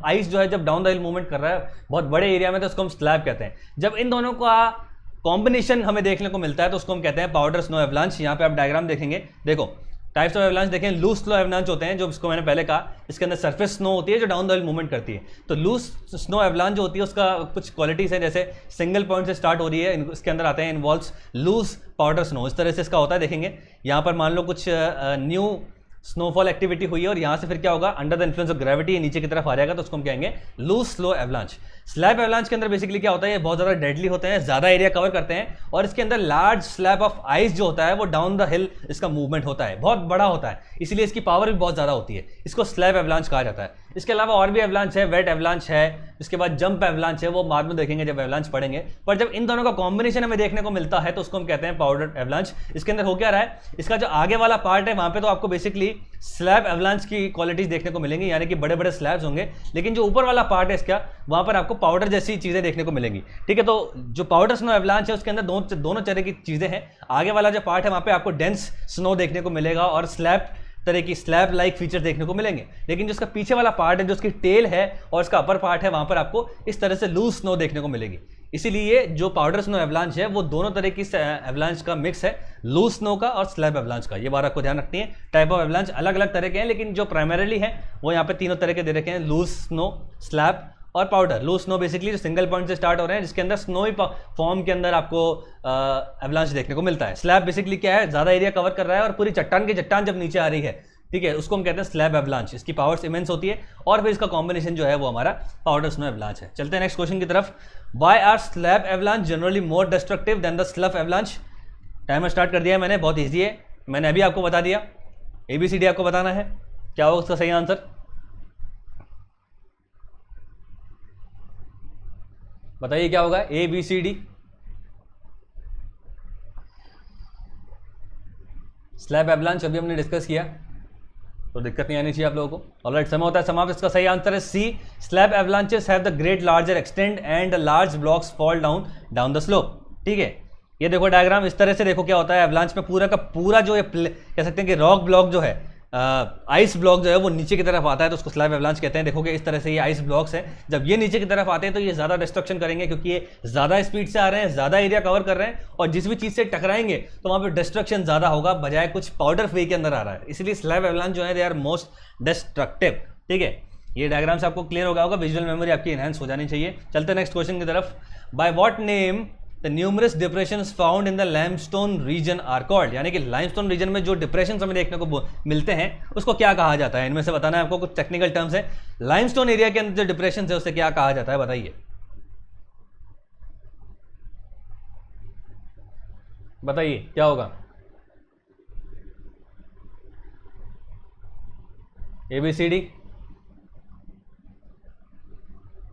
आइस जो है जब डाउन द हिल मूवमेंट कर रहा है बहुत बड़े एरिया में, तो उसको हम स्लैब कहते हैं। जब इन दोनों का कॉम्बिनेशन हमें देखने को मिलता है तो उसको हम कहते हैं पाउडर स्नो एवलांच। यहाँ पे आप डायग्राम देखेंगे, देखो टाइप्स ऑफ एवलांच देखें। लूज स्नो एवलांच होते हैं जो इसको मैंने पहले कहा, इसके अंदर सरफेस स्नो होती है जो डाउन द हिल मूवमेंट करती है। तो लूज स्नो एवलांच जो होती है उसका कुछ क्वालिटीज है, जैसे सिंगल पॉइंट से स्टार्ट हो रही है, इसके अंदर आते हैं इन्वॉल्व्स लूज पाउडर स्नो, इस तरह से इसका होता है। देखेंगे यहाँ पर मान लो कुछ न्यू स्नोफॉल एक्टिविटी हुई है और यहाँ से फिर क्या होगा, under the influence of gravity नीचे की तरफ आ जाएगा, तो उसको हम कहेंगे loose slow avalanche. Slab avalanche के अंदर बेसिकली क्या होता है, ये बहुत ज़्यादा डेडली होते हैं, ज़्यादा एरिया कवर करते हैं और इसके अंदर लार्ज स्लैब ऑफ आइस जो होता है वो डाउन द हिल इसका मूवमेंट होता है, बहुत बड़ा होता है, इसलिए इसकी पावर भी बहुत ज़्यादा होती है, इसको स्लैब एवलांच कहा जाता है। इसके अलावा और भी एवलांच है, वेट एवलांच है, इसके बाद जंप एवलांच है, वो बाद में देखेंगे जब एवलांच पढ़ेंगे। पर जब इन दोनों का कॉम्बिनेशन हमें देखने को मिलता है तो उसको हम कहते हैं पाउडर एवलांच। इसके अंदर हो क्या रहा है, इसका जो आगे वाला पार्ट है वहां पे तो आपको बेसिकली स्लैब एवलांच की क्वालिटीज देखने को मिलेंगी, यानी कि बड़े बड़े स्लैब्स होंगे, लेकिन जो ऊपर वाला पार्ट है इसका वहां पर आपको पाउडर जैसी चीजें देखने को मिलेंगी। ठीक है, तो जो पाउडर स्नो एवलांच है उसके अंदर दोनों तरह की चीजें हैं। आगे वाला जो पार्ट है वहां पे आपको डेंस स्नो देखने को मिलेगा और तरह की स्लैब लाइक फीचर देखने को मिलेंगे, लेकिन जो इसका पीछे वाला पार्ट है, जो उसकी टेल है और इसका अपर पार्ट है, वहां पर आपको इस तरह से लूज स्नो देखने को मिलेगी। इसीलिए जो पाउडर स्नो एवलांच है वो दोनों तरह की एवलांच का मिक्स है, लूज स्नो का और स्लैब एवलांच का। ये बात आपको ध्यान रखनी है। टाइप ऑफ एवलांच अलग अलग तरह के हैं, लेकिन जो प्राइमरीली है वो यहाँ पे तीनों तरह के दे रखे हैं, लूज स्नो, स्लैब और पाउडर। लूज स्नो बेसिकली जो सिंगल पॉइंट से स्टार्ट हो रहे हैं, जिसके अंदर स्नो फॉर्म के अंदर आपको एवलांच देखने को मिलता है। स्लैब बेसिकली क्या है, ज्यादा एरिया कवर कर रहा है और पूरी चट्टान की चट्टान जब नीचे आ रही है, ठीक है, उसको हम कहते हैं स्लैब एवलांच। इसकी पावर्स इमेंस होती है और फिर इसका कॉम्बिनेशन जो है वो हमारा पाउडर स्नो एवलांच है। चलते हैं नेक्स्ट क्वेश्चन की तरफ। Why are slab avalanche generally more destructive than the slough avalanche? Timer start कर दिया है मैंने, बहुत ईजी है, मैंने अभी आपको बता दिया। ABCD आपको बताना है, क्या होगा उसका सही आंसर? बताइए क्या होगा ABCD। स्लैब एवलांच अभी हमने डिस्कस किया, तो दिक्कत नहीं आनी चाहिए आप लोगों को। ऑलराइट, समय होता है समाप्त। इसका सही आंसर है C, slab avalanches have the great larger extend and large blocks fall down the slope. ठीक है, ये देखो डायग्राम, इस तरह से देखो क्या होता है एवलांच में, पूरा का पूरा जो है कह सकते हैं कि रॉक ब्लॉक जो है, आइस ब्लॉक जो है वो नीचे की तरफ आता है, तो उसको स्लैब एवलांच कहते हैं। देखोगे इस तरह से ये आइस ब्लॉक्स हैं, जब ये नीचे की तरफ आते हैं तो ये ज़्यादा डिस्ट्रक्शन करेंगे, क्योंकि ये ज़्यादा स्पीड से आ रहे हैं, ज़्यादा एरिया कवर कर रहे हैं, और जिस भी चीज़ से टकराएंगे तो वहाँ पर डिस्ट्रक्शन ज़्यादा होगा, बजाय कुछ पाउडर फ्री के अंदर आ रहा है। इसलिए स्लैब एवलांच जो है दे आर मोस्ट डिस्ट्रक्टिव। ठीक है, ये डायग्राम से आपको क्लियर हो गया होगा, विजुअल मेमोरी आपकी एनहांस हो जानी चाहिए। चलते हैं नेक्स्ट क्वेश्चन की तरफ। By what name the numerous depressions found in the limestone region are called? यानी कि लाइमस्टोन रीजन में जो डिप्रेशन हमें देखने को मिलते हैं उसको क्या कहा जाता है? इनमें से बताना है आपको, कुछ टेक्निकल टर्म्स है। लाइमस्टोन एरिया के अंदर जो डिप्रेशन है उसे क्या कहा जाता है, बताइए। बताइए क्या होगा? ABCD।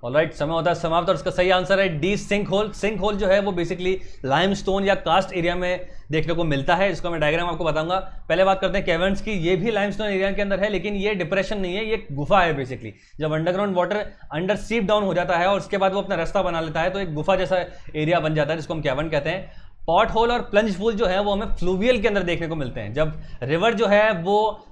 ऑलराइट, समय होता है समाप्त और इसका सही आंसर है D, sinkhole. Sinkhole जो है वो बेसिकली लाइमस्टोन या कास्ट एरिया में देखने को मिलता है। इसका मैं डायग्राम आपको बताऊंगा। पहले बात करते हैं कैवर्न्स की। ये भी लाइमस्टोन एरिया के अंदर है, लेकिन ये डिप्रेशन नहीं है, ये गुफा है बेसिकली। जब अंडरग्राउंड वाटर अंडर सीप डाउन हो जाता है और उसके बाद वो अपना रास्ता बना लेता है, तो एक गुफा जैसा एरिया बन जाता है, जिसको हम कैवर्न कहते हैं। पॉट होल और प्लंज पूल जो है वो हमें फ्लूवियल के अंदर देखने को मिलते हैं। जब रिवर जो है वो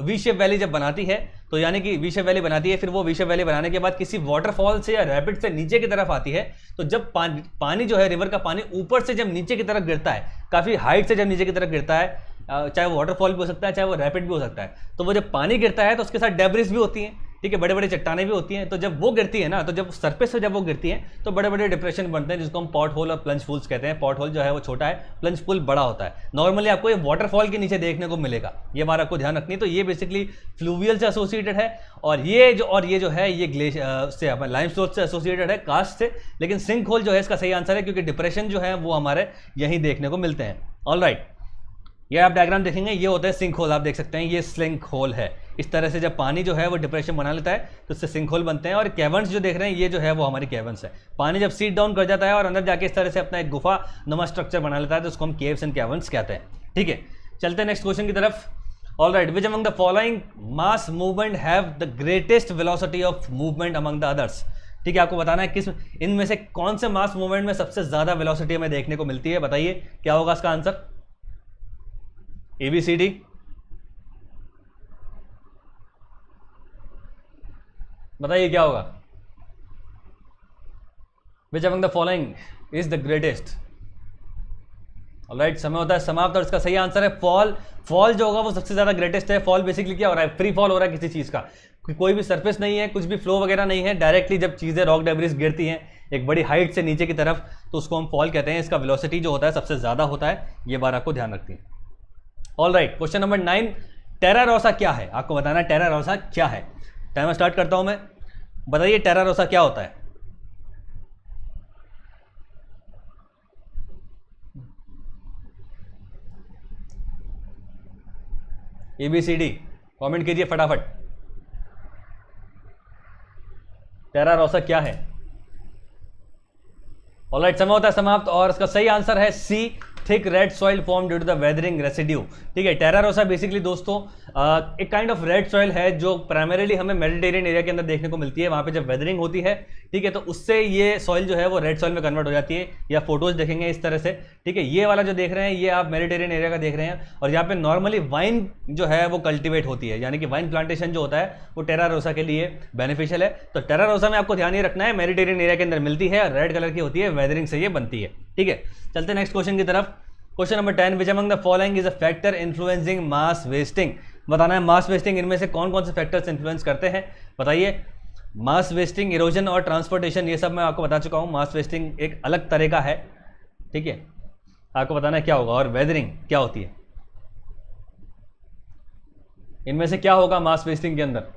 वी शेप वैली जब बनाती है, तो यानी कि वी शेप वैली बनाती है, फिर वो वी शेप वैली बनाने के बाद किसी वाटरफॉल से या रैपिड से नीचे की तरफ आती है, तो जब पानी जो है, रिवर का पानी ऊपर से जब नीचे की तरफ गिरता है, काफ़ी हाइट से जब नीचे की तरफ गिरता है, चाहे वो वाटरफॉल भी हो सकता है, चाहे वो रैपिड भी हो सकता है, तो वो जब पानी गिरता है तो उसके साथ डेब्रिस भी होती हैं, ठीक है, बड़े बड़े चट्टानें भी होती हैं। तो जब वो गिरती है ना, तो जब सरफेस से जब वो गिरती है तो बड़े बड़े डिप्रेशन बनते हैं, जिसको हम पॉट होल और प्लंज पूल्स कहते हैं। पॉट होल जो है वो छोटा है, प्लंज पूल बड़ा होता है। नॉर्मली आपको ये वाटरफॉल के नीचे देखने को मिलेगा, ये बात आपको ध्यान रखनी है। तो ये बेसिकली फ्लूवियल से एसोसिएटेड है, और ये जो है ये ग्लेशियर से, लाइमस्टोन से एसोसिएटेड है, कास्ट से। लेकिन सिंक होल जो है इसका सही आंसर है, क्योंकि डिप्रेशन जो है वो हमारे यहीं देखने को मिलते हैं। ऑलराइट, ये आप डायग्राम देखेंगे, ये होता है सिंक होल। आप देख सकते हैं ये सिंक होल है। इस तरह से जब पानी जो है वो डिप्रेशन बना लेता है तो इससे सिंक होल बनते हैं। और कैवर्न्स जो देख रहे हैं ये जो है वो हमारी कैवर्न्स है। पानी जब सीट डाउन कर जाता है और अंदर जाके इस तरह से अपना एक गुफा नुमा स्ट्रक्चर बना लेता है, तो उसको हम केव्स एंड कैवर्न्स कहते हैं। ठीक है, चलते हैं नेक्स्ट क्वेश्चन की तरफ। Alright, which among the following mass movement have the greatest velocity of movement among the others? ठीक है, आपको बताना है किस इनमें से कौन से मास मूवमेंट में सबसे ज्यादा वेलोसिटी हमें देखने को मिलती है। बताइए क्या होगा इसका आंसर? ABCD। बताइए क्या होगा? विच among the following is the greatest? Alright, समय होता है समाप्त और इसका सही आंसर है फॉल। फॉल जो होगा वो सबसे ज्यादा ग्रेटेस्ट है। फॉल बेसिकली क्या हो रहा है? फ्री फॉल हो रहा है किसी चीज का, कोई भी सरफेस नहीं है, कुछ भी फ्लो वगैरह नहीं है, डायरेक्टली जब चीजें रॉक डेब्रिस गिरती हैं एक बड़ी हाइट से नीचे की तरफ, तो उसको हम फॉल कहते हैं। इसका वेलोसिटी जो होता है सबसे ज्यादा होता है, ये बात आपको ध्यान रखनी है। ऑलराइट, क्वेश्चन नंबर 9, टेरा रोसा क्या है? आपको बताना है टेरा रोसा क्या है। टाइमर स्टार्ट करता हूं मैं, बताइए टेरा रोसा क्या होता है? ABCD कमेंट कीजिए फटाफट। टेरा रोसा क्या है? ऑलराइट, समय होता है समाप्त और इसका सही आंसर है C, thick red soil form due to the weathering residue. ठीक है, टेरा रोसा बेसिकली दोस्तों एक काइंड ऑफ रेड सॉइल है जो प्राइमरीली हमें मेडिटेरियन एरिया के अंदर देखने को मिलती है। वहाँ पे जब वेदरिंग होती है, ठीक है, तो उससे ये सॉइल जो है वो रेड सॉइल में कन्वर्ट हो जाती है, या फोटोज देखेंगे इस तरह से। ठीक है, ये वाला जो देख रहे हैं ये आप मेडिटेरियन एरिया का देख रहे हैं, और यहाँ पे नॉर्मली वाइन जो है वो कल्टिवेट होती है, यानी कि वाइन प्लांटेशन जो होता है वो टेरा रोसा के लिए बेनिफिशियल है। तो टेरा रोसा में आपको ध्यान ये रखना है, मेडिटेरियन एरिया के अंदर मिलती है, रेड कलर की होती है, वेदरिंग से ये बनती है। ठीक है, चलते नेक्स्ट क्वेश्चन की तरफ। Question number 10, which among the following is a factor influencing mass wasting. बताना है मास वेस्टिंग, इनमें से कौन कौन से फैक्टर्स इन्फ्लुएंस करते हैं, बताइए। मास वेस्टिंग, इरोजन और ट्रांसपोर्टेशन, ये सब मैं आपको बता चुका हूँ। मास वेस्टिंग एक अलग तरह का है, ठीक है, आपको बताना है क्या होगा। और वेदरिंग क्या होती है, इनमें से क्या होगा मास वेस्टिंग के अंदर।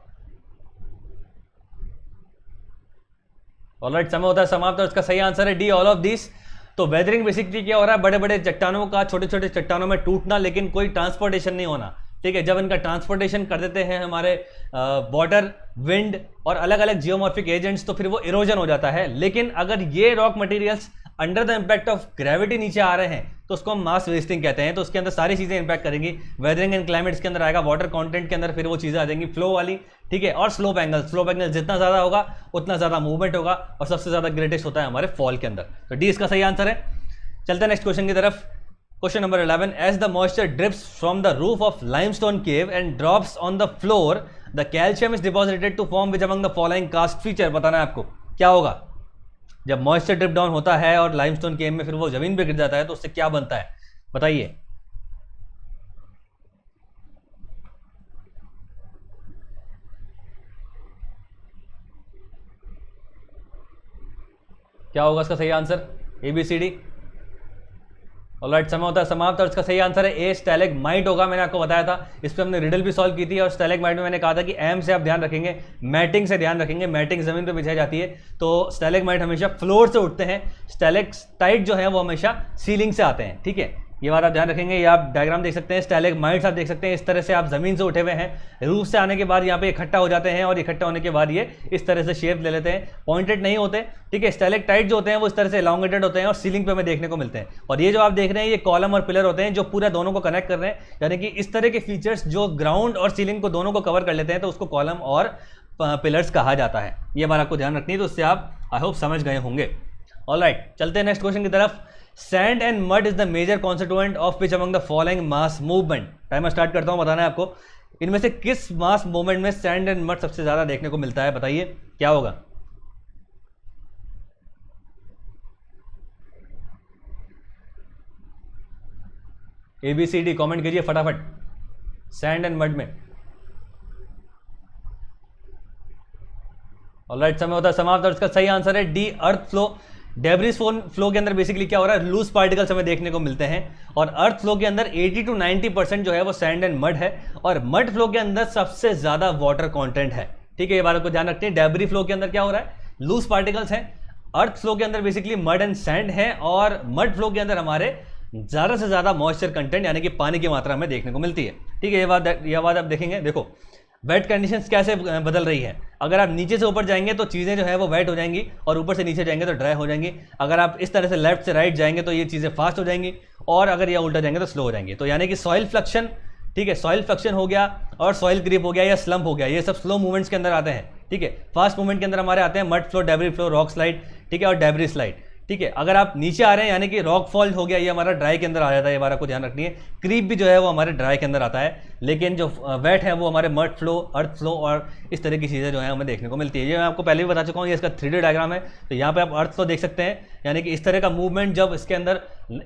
ऑलराइट, समय होता है समाप्त और इसका सही आंसर है डी, ऑल ऑफ दिस। तो वेदरिंग बेसिकली क्या हो रहा है, बड़े बड़े चट्टानों का छोटे छोटे चट्टानों में टूटना, लेकिन कोई ट्रांसपोर्टेशन नहीं होना। ठीक है, जब इनका ट्रांसपोर्टेशन कर देते हैं हमारे वाटर, विंड और अलग अलग जियोमॉर्फिक एजेंट्स, तो फिर वो इरोजन हो जाता है। लेकिन अगर ये rock materials under the impact of gravity नीचे आ रहे हैं तो उसको हम मास वेस्टिंग कहते हैं। तो उसके अंदर सारी चीजें इंपैक्ट करेंगी, वेदरिंग एंड क्लाइमेट के अंदर आएगा, वाटर कंटेंट के अंदर फिर वो चीजें आ जाएंगी फ्लो वाली। ठीक है, और स्लोप एंगल जितना ज्यादा होगा उतना ज्यादा मूवमेंट होगा, और सबसे ज्यादा ग्रेटेस्ट होता है हमारे फॉल के अंदर। तो डी इसका सही आंसर है। चलते हैं नेक्स्ट क्वेश्चन की तरफ। Question number 11, as the moisture drips from the roof of limestone cave and drops on the floor, the calcium is deposited to form which among the following karst feature. बताना है आपको क्या होगा। जब मॉइस्चर ड्रिप डाउन होता है और लाइमस्टोन केव में फिर वो जमीन पे गिर जाता है, तो उससे क्या बनता है, बताइए। क्या होगा इसका सही आंसर, ABCD। ऑलराइट, समय होता है समाप्त और इसका सही आंसर है ए, स्टैलेगमाइट होगा। मैंने आपको बताया था, इस पर हमने रिडल भी सॉल्व की थी, और स्टैलेगमाइट में मैंने कहा था कि एम से आप ध्यान रखेंगे, मैटिंग से ध्यान रखेंगे। मैटिंग जमीन पे बिछाई जाती है, तो स्टैलेगमाइट हमेशा फ्लोर से उठते हैं, स्टैलेक्टाइट जो है वो हमेशा सीलिंग से आते हैं। ठीक है, ये बात आप ध्यान रखेंगे। ये आप डायग्राम देख सकते हैं, स्टैलेगमाइट्स आप देख सकते हैं, इस तरह से आप जमीन से उठे हुए हैं, रूफ से आने के बाद यहाँ पे इकट्ठा हो जाते हैं, और इकट्ठा होने के बाद ये इस तरह से शेप ले लेते हैं, पॉइंटेड नहीं होते। ठीक है, स्टैलेक्टाइट जो होते हैं वो इस तरह से एलोंगेटेड होते हैं और सीलिंग पे हमें देखने को मिलते हैं। और ये जो आप देख रहे हैं ये कॉलम और पिलर होते हैं जो पूरा दोनों को कनेक्ट कर रहे हैं, यानी कि इस तरह के फीचर्स जो ग्राउंड और सीलिंग को दोनों को कवर कर लेते हैं, तो उसको कॉलम और पिलर्स कहा जाता है। ये बात आपको ध्यान रखनी है, तो उससे आप आई होप समझ गए होंगे। ऑलराइट, चलते हैं नेक्स्ट क्वेश्चन की तरफ। Sand and mud is the major constituent of which among the following mass movement. Timer start करता हूं, बताना है आपको इनमें से किस मास मूवमेंट में सैंड एंड मड सबसे ज्यादा देखने को मिलता है, बताइए क्या होगा। ABCD कमेंट कीजिए फटाफट, सैंड एंड मड में। ऑलराइट, समय होता है समाप्त और इसका सही आंसर है डी, अर्थ फ्लो। डेब्रिस फ्लो के अंदर बेसिकली क्या हो रहा है, लूज पार्टिकल्स हमें देखने को मिलते हैं, और अर्थ फ्लो के अंदर 80 to 90% जो है वो सैंड एंड मड है, और मड फ्लो के अंदर सबसे ज्यादा वाटर कंटेंट है। ठीक है, ये बात को ध्यान रखते हैं। डेब्री फ्लो के अंदर क्या हो रहा है, लूज पार्टिकल्स हैं। अर्थ फ्लो के अंदर बेसिकली मड एंड सैंड है, और मड फ्लो के अंदर हमारे ज्यादा से ज्यादा मॉइस्चर कंटेंट यानी कि पानी की मात्रा हमें देखने को मिलती है। ठीक है, ये बात आप देखेंगे। देखो वेट कंडीशंस कैसे बदल रही है, अगर आप नीचे से ऊपर जाएंगे तो चीज़ें जो है वो वेट हो जाएंगी, और ऊपर से नीचे जाएंगे तो ड्राई हो जाएंगी। अगर आप इस तरह से लेफ्ट से राइट जाएंगे तो ये चीज़ें फास्ट हो जाएंगी, और अगर ये उल्टा जाएंगे तो स्लो हो जाएंगी। तो यानी कि सॉइल फ्लक्शन, ठीक है, सॉइल फ्लक्शन हो गया, और सॉइल क्रीप हो गया, या स्लम्प हो गया, ये सब स्लो मूवमेंट्स के अंदर आते हैं। ठीक है, फास्ट मूवमेंट के अंदर हमारे आते हैं mud flow, debris flow, rock slide, ठीक है, और डेब्री स्लाइड। ठीक है, अगर आप नीचे आ रहे हैं यानी कि रॉक फॉल हो गया, ये हमारा ड्राई के अंदर आ जाता है। ये बात को ध्यान रखनी है। क्रीप भी जो है वो हमारे ड्राई के अंदर आता है, लेकिन जो वेट है वो हमारे मड फ्लो, अर्थ फ्लो और इस तरह की चीज़ें जो है हमें देखने को मिलती है। ये मैं आपको पहले भी बता चुका हूँ, ये इसका 3D डायग्राम है। तो यहाँ पे आप अर्थ फ्लो देख सकते हैं, यानी कि इस तरह का मूवमेंट जब इसके अंदर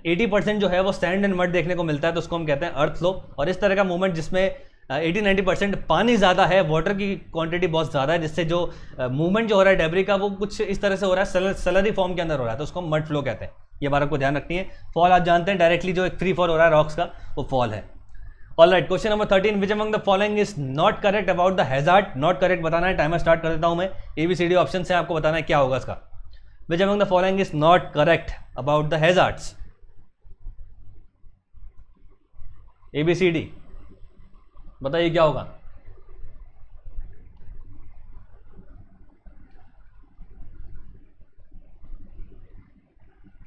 80% जो है वो सैंड एंड मड देखने को मिलता है, तो उसको हम कहते हैं अर्थ फ्लो। और इस तरह का मूवमेंट जिसमें 80-90% पानी ज़्यादा है, वाटर की क्वांटिटी बहुत ज़्यादा है, जिससे जो मूवमेंट जो हो रहा है डेब्री का वो कुछ इस तरह से हो रहा है, सलरी फॉर्म के अंदर हो रहा है, तो उसको हम मड फ्लो कहते हैं। ये बात आपको ध्यान रखनी है। फॉल आप जानते हैं, डायरेक्टली जो एक फ्री फॉल हो रहा है रॉक्स का, वो फॉल है। Alright, question number 13, which among the following is not correct about the hazard. Not correct बताना है, टाइमर स्टार्ट कर देता हूं मैं। ABCD ऑप्शन से आपको बताना है क्या होगा इसका। विच among the following is not correct about the hazards, ABCD बताइए क्या होगा।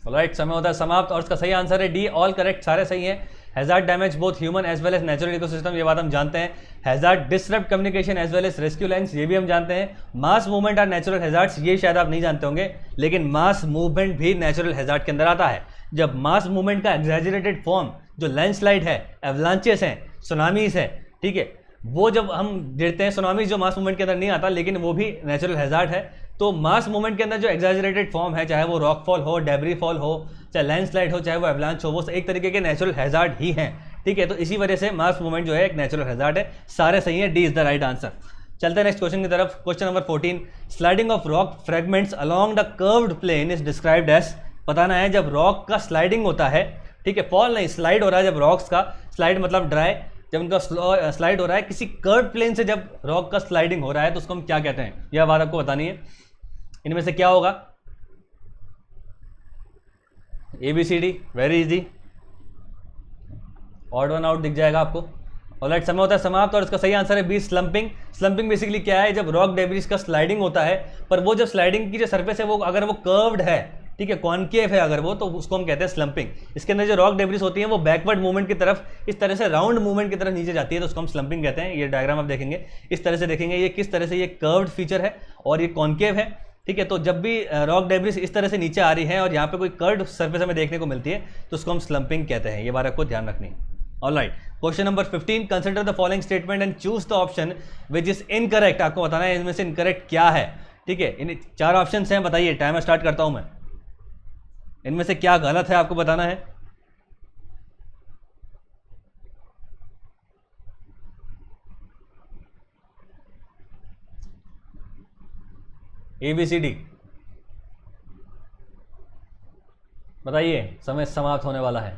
राइट, समय होता है समाप्त और इसका सही आंसर है डी, ऑल करेक्ट, सारे सही हैं। Hazard damage both human as well as natural ecosystem, ये बात हम जानते हैं। Hazard disrupt communication as well as rescue lines, ये भी हम जानते हैं। Mass movement are natural hazards, ये शायद आप नहीं जानते होंगे, लेकिन मास मूवमेंट भी नेचुरल हैजार्ड के अंदर आता है। जब मास मूवमेंट का एग्जैजरेटेड फॉर्म जो लैंडस्लाइड है, एवलांचेस हैं, सुनामीज हैं, ठीक है, वो जब हम गिरते हैं, सुनामीज जो मास मूवमेंट के अंदर नहीं आता लेकिन वो भी नेचुरल हैजार्ड है। तो मास मूवमेंट के अंदर जो एग्जैजरेटेड फॉर्म है, चाहे वो रॉक फॉल हो, डेब्री फॉल हो, चाहे लैंडस्लाइड हो, चाहे वो एवलांच हो, वो एक तरीके के नेचुरल हैजार्ड ही हैं, ठीक है। तो इसी वजह से मास मूवमेंट जो है एक नेचुरल हैजार्ड है, सारे सही है, D is the right answer. चलते हैं नेक्स्ट क्वेश्चन की तरफ। Question number 14, sliding of rock fragments along the curved plane is described as, बताना है जब रॉक का स्लाइडिंग होता है, ठीक है, फॉल नहीं, स्लाइड हो रहा है, जब रॉक्स का स्लाइड मतलब ड्राई, जब उनका स्लाइड हो रहा है किसी कर्व प्लेन से, जब रॉक का स्लाइडिंग हो रहा है तो उसको हम क्या कहते हैं, यह बात आपको बतानी है। इनमें से क्या होगा, ABCD, very easy, odd one out दिख जाएगा आपको। ऑलराइट, समय होता है समाप्त और इसका सही आंसर है बी, स्लंपिंग। स्लंपिंग बेसिकली क्या है, जब रॉक डेब्रिस का स्लाइडिंग होता है, पर वो जब स्लाइडिंग की जो सरफेस है वो अगर वो कर्व्ड है, ठीक है, कॉनकेव है अगर वो, तो उसको हम कहते हैं स्लंपिंग। इसके अंदर जो रॉक डेब्रिस होती है वो बैकवर्ड मूवमेंट की तरफ, इस तरह से राउंड मूवमेंट की तरफ नीचे जाती है, तो उसको हम स्लंपिंग कहते हैं। ये डायग्राम आप देखेंगे, इस तरह से देखेंगे ये किस तरह से ये कर्व्ड फीचर है और ये कॉनकेव है, ठीक है। तो जब भी रॉक डेब्रिस इस तरह से नीचे आ रही है और यहाँ पे कोई कर्व्ड सरफेस हमें देखने को मिलती है तो उसको हम स्लंपिंग कहते हैं, ये बात आपको ध्यान रखनी है। Alright, question number 15, consider the following statement and choose the option which is incorrect. आपको बताना है इनमें से इनकरेक्ट क्या है, ठीक है। इन 4 ऑप्शन हैं, बताइए, टाइमर स्टार्ट करता हूं मैं। इनमें से क्या गलत है आपको बताना है। ABCD बताइए, समय समाप्त होने वाला है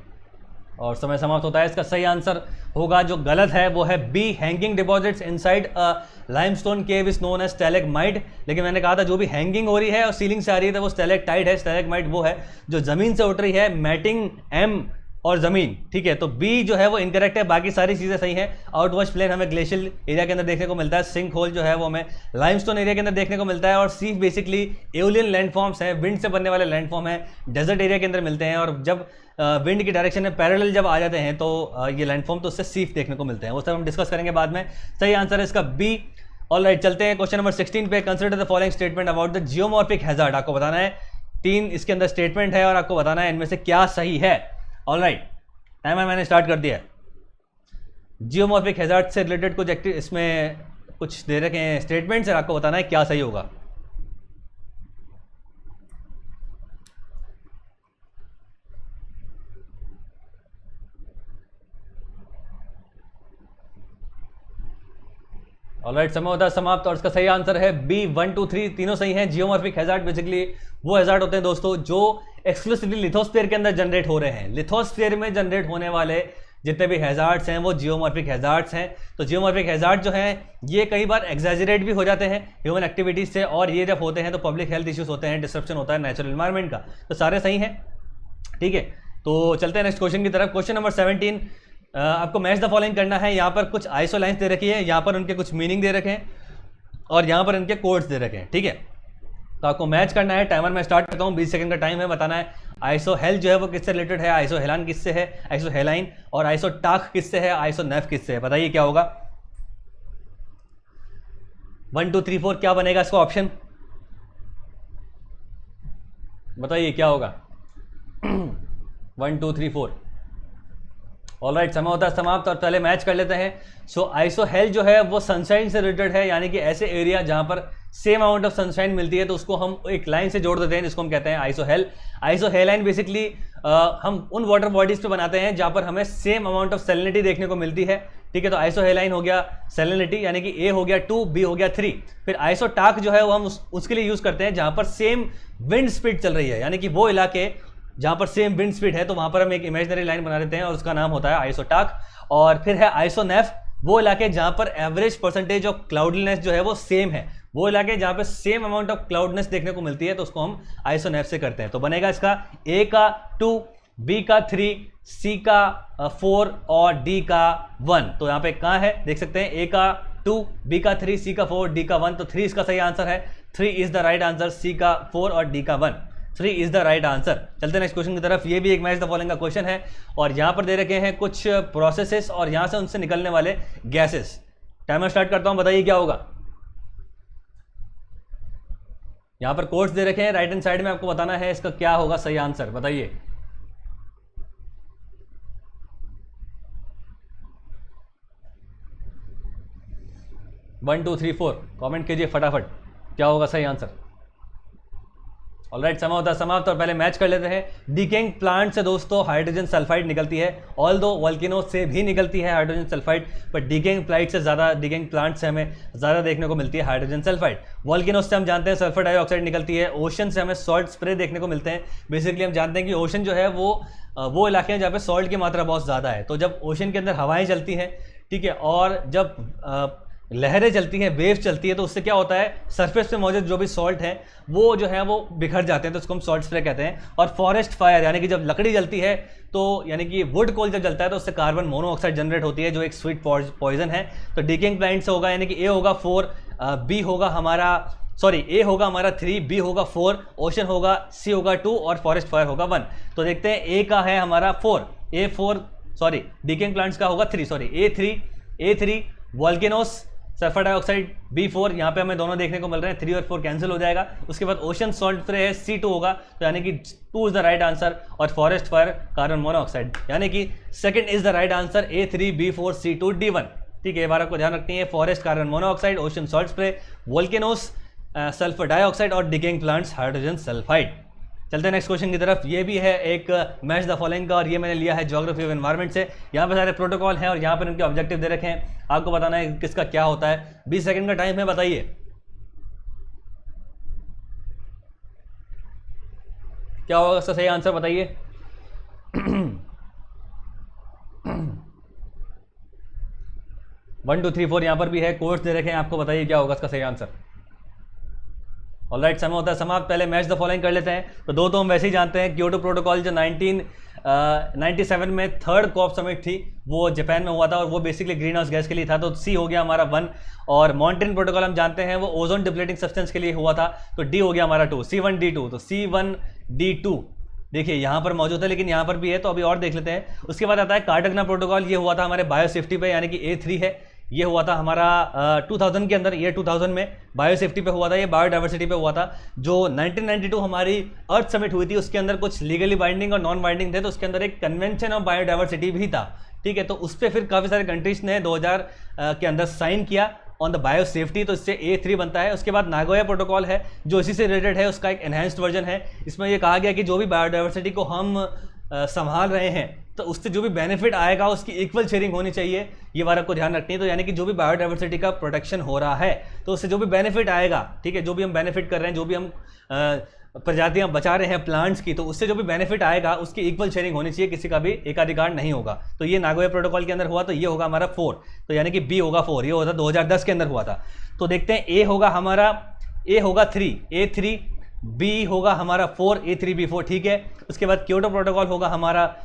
और समय समाप्त होता है। इसका सही आंसर होगा, जो गलत है वो है B, hanging deposits inside a limestone cave is known as stalagmite. लेकिन मैंने कहा था जो भी हैंगिंग हो रही है और सीलिंग से आ रही है तो वो स्टैलेक्टाइट है, स्टैलेगमाइट वो है जो जमीन से उठ रही है, मैटिंग एम और जमीन, ठीक है। तो बी जो है वो इनकरेक्ट है, बाकी सारी चीज़ें सही हैं। आउटवॉश प्लेन हमें ग्लेशियल एरिया के अंदर देखने को मिलता है, सिंक होल जो है वो हमें लाइमस्टोन एरिया के अंदर देखने को मिलता है, और सी बेसिकली एओलियन लैंडफॉर्म्स हैं, विंड से बनने वाले लैंडफॉर्म हैं, डेजर्ट एरिया के अंदर मिलते हैं, और जब विंड की डायरेक्शन में पैरेलल जब आ जाते हैं तो ये लैंडफॉर्म तो उससे सीफ देखने को मिलते हैं, वो सब हम डिस्कस करेंगे बाद में। सही आंसर है इसका बी। ऑलराइट, चलते हैं क्वेश्चन नंबर 16 पे। Consider the following statement about the geomorphic hazard. आपको बताना है 3 इसके अंदर स्टेटमेंट है और आपको बताना है इनमें से क्या सही है। ऑलराइट, टाइमर मैंने स्टार्ट कर दिया है। जियोमॉर्फिक हैजार्ड से रिलेटेड कुछ इसमें कुछ दे रखे हैं स्टेटमेंट्स, और आपको बताना है क्या सही होगा। ऑलराइट, समय होता है समाप्त और इसका सही आंसर है बी, 1 2 3 तीनों सही हैं। जियोमॉर्फिक हैजार्ड बेसिकली वो हैजार्ड होते हैं दोस्तों जो एक्सक्लूसिवली लिथोस्फीयर के अंदर जनरेट हो रहे हैं। लिथोस्फीयर में जनरेट होने वाले जितने भी हैजार्ड्स हैं वो जियोमॉर्फिक हैजार्ड्स हैं। तो जियोमॉर्फिक हैजार्ड जो हैं ये कई बार एग्जैजरेट भी हो जाते हैं ह्यूमन एक्टिविटीज से, और ये जब होते हैं तो पब्लिक हेल्थ इश्यूज होते हैं, डिस्ट्रप्शन होता है नेचुरल एनवायरनमेंट का। तो सारे सही हैं, ठीक है। तो चलते हैं नेक्स्ट क्वेश्चन की तरफ। क्वेश्चन नंबर 17, आपको मैच द फॉलोइंग करना है। यहाँ पर कुछ आइसो लाइन्स दे रखी है, यहाँ पर उनके कुछ मीनिंग दे रखे हैं और यहाँ पर इनके कोड्स दे रखे हैं, ठीक है। तो आपको मैच करना है। टाइमर मैं स्टार्ट करता हूँ, 20 सेकंड का टाइम है। बताना है आइसोहेल जो है वो किससे रिलेटेड है, आइसोहेलान किससे है, आइसोहेलाइन, और आइसोटाक किससे है, आइसोनेफ किससे है। बताइए क्या होगा। 1 2 3 4 क्या बनेगा इसका ऑप्शन, बताइए क्या होगा। 1 2 3 4। ऑलराइट, समय होता है समाप्त और पहले मैच कर लेते हैं। सो आइसोहेल जो है वो सनशाइन से रिलेटेड है, यानी कि ऐसे एरिया जहां पर सेम अमाउंट ऑफ सनशाइन मिलती है तो उसको हम एक लाइन से जोड़ देते हैं, जिसको हम कहते हैं आइसोहेल। आइसोहेलाइन बेसिकली हम उन वाटर बॉडीज पे बनाते हैं जहां पर हमें सेम अमाउंट ऑफ सैलिनिटी देखने को मिलती है, ठीक है। तो आइसोहेलाइन हो गया सैलिनिटी, यानी कि ए हो गया 2, बी हो गया 3। फिर आइसोटाक जो है वो हम उसके लिए यूज करते हैं जहां पर सेम विंड स्पीड चल रही है, यानी कि वो इलाके जहां पर सेम विंड स्पीड है तो वहां पर हम एक इमेजिनरी लाइन बना देते हैं और उसका नाम होता है आइसोटाक। और फिर है आइसोनेफ, वो इलाके जहां पर एवरेज परसेंटेज ऑफ क्लाउडीनेस जो है वो सेम है, वो इलाके जहां पर सेम अमाउंट ऑफ क्लाउडनेस देखने को मिलती है तो उसको हम आइसोनेफ से करते हैं। तो बनेगा इसका ए का 2, बी का 3, सी का 4 और डी का 1। तो यहाँ पे कहाँ है देख सकते हैं, ए का 2, बी का 3, सी का 4, डी का 1। तो 3 इसका सही आंसर है, 3 इज द राइट आंसर, सी का 4 और डी का 1। 3 इज द राइट आंसर। चलते नेक्स्ट क्वेश्चन की तरफ। ये भी एक मैच द फॉलोइंग का क्वेश्चन है और यहाँ पर दे रखे हैं कुछ प्रोसेसेस और यहाँ से उनसे निकलने वाले गैसेस। टाइमर स्टार्ट करता हूँ, बताइए क्या होगा। यहाँ पर कोड्स दे रखे हैं, राइट हैंड साइड में आपको बताना है इसका क्या होगा सही आंसर, बताइए। One two three four comment कीजिए फटाफट, क्या होगा सही आंसर। ऑलराइट, समय होता है समाप्त और पहले मैच कर लेते हैं। डिकेइंग प्लांट से दोस्तों हाइड्रोजन सल्फाइड निकलती है, ऑल दो वोल्केनो से भी निकलती है हाइड्रोजन सल्फाइड, पर डिकेइंग प्लांट से ज़्यादा, डिकेइंग प्लांट से हमें ज़्यादा देखने को मिलती है हाइड्रोजन सल्फाइड। वोल्केनो से हम जानते हैं सल्फर डाइऑक्साइड निकलती है, ओशन से हमें सॉल्ट स्प्रे देखने को मिलते हैं। बेसिकली हम जानते हैं कि ओशन जो है वो इलाके हैं जहाँ पे सॉल्ट की मात्रा बहुत ज़्यादा है। तो जब ओशन के अंदर हवाएं चलती हैं, ठीक है, और जब लहरें चलती हैं, वेव चलती है, तो उससे क्या होता है, सरफेस पे मौजूद जो भी सॉल्ट है वो जो है वो बिखर जाते हैं, तो उसको हम सॉल्ट स्प्रे कहते हैं। और फॉरेस्ट फायर यानी कि जब लकड़ी जलती है, तो यानी कि वुड कोल जब जलता है तो उससे कार्बन मोनोऑक्साइड जनरेट होती है जो एक स्वीट पॉइजन है। तो डिकेइंग प्लांट से होगा, यानी कि ए होगा 4, बी होगा हमारा, सॉरी ए होगा हमारा 3, बी होगा 4, ओशन होगा, सी होगा 2 और फॉरेस्ट फायर होगा 1। तो देखते हैं ए का है हमारा 4, A4, सॉरी डिकेइंग प्लांट्स का होगा 3, sorry A3 volcanoes, sulphur dioxide B4, यहाँ पे हमें दोनों देखने को मिल रहे हैं, 3 और 4 कैंसिल हो जाएगा। उसके बाद ओशन सॉल्ट स्प्रे है, C2 होगा, तो यानी कि 2 इज द राइट आंसर। और फॉरेस्ट फायर कार्बन मोनोऑक्साइड, यानी कि second is the right answer, A3 B4 C2 D1। ठीक है, ये बार आपको ध्यान रखनी है, forest carbon monoxide, ocean salt spray, volcanoes sulphur dioxide और डिकेइंग प्लांट्स हाइड्रोजन सल्फाइड। चलते हैं नेक्स्ट क्वेश्चन की तरफ। ये भी है एक मैच द फॉलोइंग का और ये मैंने लिया है ज्योग्राफी ऑफ एनवायरनमेंट से। यहाँ पे सारे प्रोटोकॉल हैं और यहाँ पर इनके ऑब्जेक्टिव दे रखे हैं, आपको बताना है किसका क्या होता है। 20 सेकंड का टाइम है, बताइए। क्या होगा इसका सही आंसर, बताइए। 1 2 3 4 यहाँ पर भी है, कोर्स दे रखे हैं, आपको बताइए क्या होगा इसका सही आंसर। ऑलराइट, समय होता है समाप्त। पहले मैच द फॉलोइंग कर लेते हैं। तो दो तो हम वैसे ही जानते हैं, क्योटो प्रोटोकॉल जो 1997 में थर्ड कॉप समिट थी वो जापान में हुआ था और वो बेसिकली ग्रीन हाउस गैस के लिए था, तो सी हो गया हमारा 1। और मॉन्ट्रियल प्रोटोकॉल हम जानते हैं वो ओजोन डिप्लेटिंग सब्सटेंस के लिए हुआ था, तो डी हो गया हमारा 2, C1D2, तो C1D2 देखिए यहाँ पर मौजूद है, लेकिन यहाँ पर भी है, तो अभी और देख लेते हैं। उसके बाद आता है कार्टगना प्रोटोकॉल, ये हुआ था हमारे बायो सेफ्टी पे, यानी कि A3 है, ये हुआ था हमारा 2000 के अंदर, ये 2000 में बायो सेफ्टी पे हुआ था, ये बायोडाइवर्सिटी पे हुआ था। जो 1992 हमारी अर्थ समिट हुई थी उसके अंदर कुछ लीगली बाइंडिंग और नॉन बाइंडिंग थे, तो उसके अंदर एक कन्वेंशन ऑफ बायोडाइवर्सिटी भी था, ठीक है। तो उस पर फिर काफ़ी सारे कंट्रीज ने 2000 के अंदर साइन किया ऑन द बायो सेफ्टी, तो इससे A3 बनता है। उसके बाद नागोया प्रोटोकॉल है जो इसी से रिलेटेड है, उसका एक एनहेंस्ड वर्जन है। इसमें यह कहा गया कि जो भी बायोडाइवर्सिटी को हम संभाल रहे हैं तो उससे जो भी बेनिफिट आएगा उसकी इक्वल शेयरिंग होनी चाहिए, ये बात आपको ध्यान रखनी है। तो यानी कि जो भी बायोडाइवर्सिटी का प्रोटेक्शन हो रहा है तो उससे जो भी बेनिफिट आएगा, ठीक है, जो भी हम बेनिफिट कर रहे हैं, जो भी हम प्रजातियां बचा रहे हैं प्लांट्स की, तो उससे जो भी बेनिफिट आएगा उसकी इक्वल शेयरिंग होनी चाहिए, किसी का भी एकाधिकार नहीं होगा। तो ये नागोया प्रोटोकॉल के अंदर हुआ, तो ये होगा हमारा 4, तो यानी कि बी होगा 4, ये होता 2010 के अंदर हुआ था। तो देखते हैं, ए होगा हमारा, ए होगा 3, A3, बी होगा हमारा 4, A3B4, ठीक है। उसके बाद क्योटो प्रोटोकॉल होगा हमारा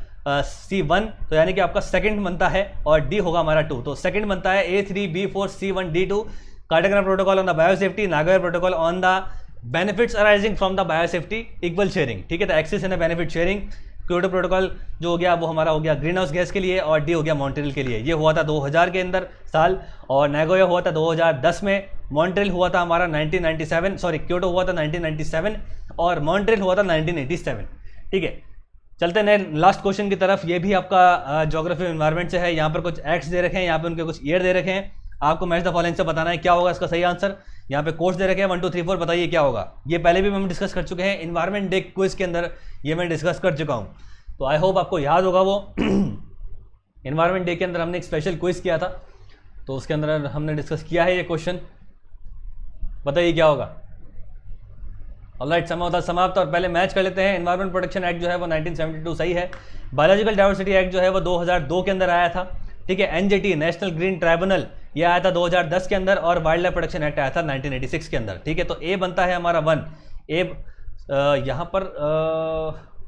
C1, तो यानी कि आपका सेकंड बनता है, और डी होगा हमारा 2, तो सेकंड बनता है A3B4 C1D2। Cartagena protocol on the biosafety, Nagoya protocol on the benefits arising from the biosafety equal sharing, ठीक है। तो एक्सिस है बेनिफिट शेयरिंग। क्योटो प्रोटोकॉल जो हो गया वो हमारा हो गया ग्रीन हाउस गैस के लिए, और डी हो गया मॉन्ट्रियल के लिए। ये हुआ था 2000 के अंदर साल, और नागोया हुआ था 2010 में, मॉन्ट्रियल हुआ था हमारा 1997, सॉरी क्योटो हुआ था 1997 और मॉन्ट्रियल हुआ था 1987, ठीक है। चलते हैं लास्ट क्वेश्चन की तरफ। ये भी आपका ज्योग्राफी एनवायरनमेंट से है। यहाँ पर कुछ एक्ट्स दे रखे हैं, यहाँ पे उनके कुछ ईयर दे रखे हैं, आपको मैच द फॉलोइंग से बताना है क्या होगा इसका सही आंसर। यहाँ पे कोर्स दे रखे हैं 1 2 3 4, बताइए क्या होगा। ये पहले भी हम डिस्कस कर चुके हैं एनवायरनमेंट डे क्विज के अंदर, ये मैं डिस्कस कर चुका हूँ, तो आई होप आपको याद होगा वो। एनवायरनमेंट डे के अंदर हमने एक स्पेशल क्विज किया था, तो उसके अंदर हमने डिस्कस किया है ये क्वेश्चन, बताइए क्या होगा। ऑलराइट, समय होता समाप्त और पहले मैच कर लेते हैं। एनवायरमेंट प्रोटेक्शन एक्ट जो है वो 1972 सही है। बायोलॉजिकल डाइवर्सिटी एक्ट जो है वो 2002 के अंदर आया था, ठीक है। NGT नेशनल ग्रीन ट्राइब्यूनल ये आया था 2010 के अंदर, और वाइल्ड लाइफ प्रोटेक्शन एक्ट आया था 1986 के अंदर, ठीक है। तो ए बनता है हमारा 1। ए यहाँ पर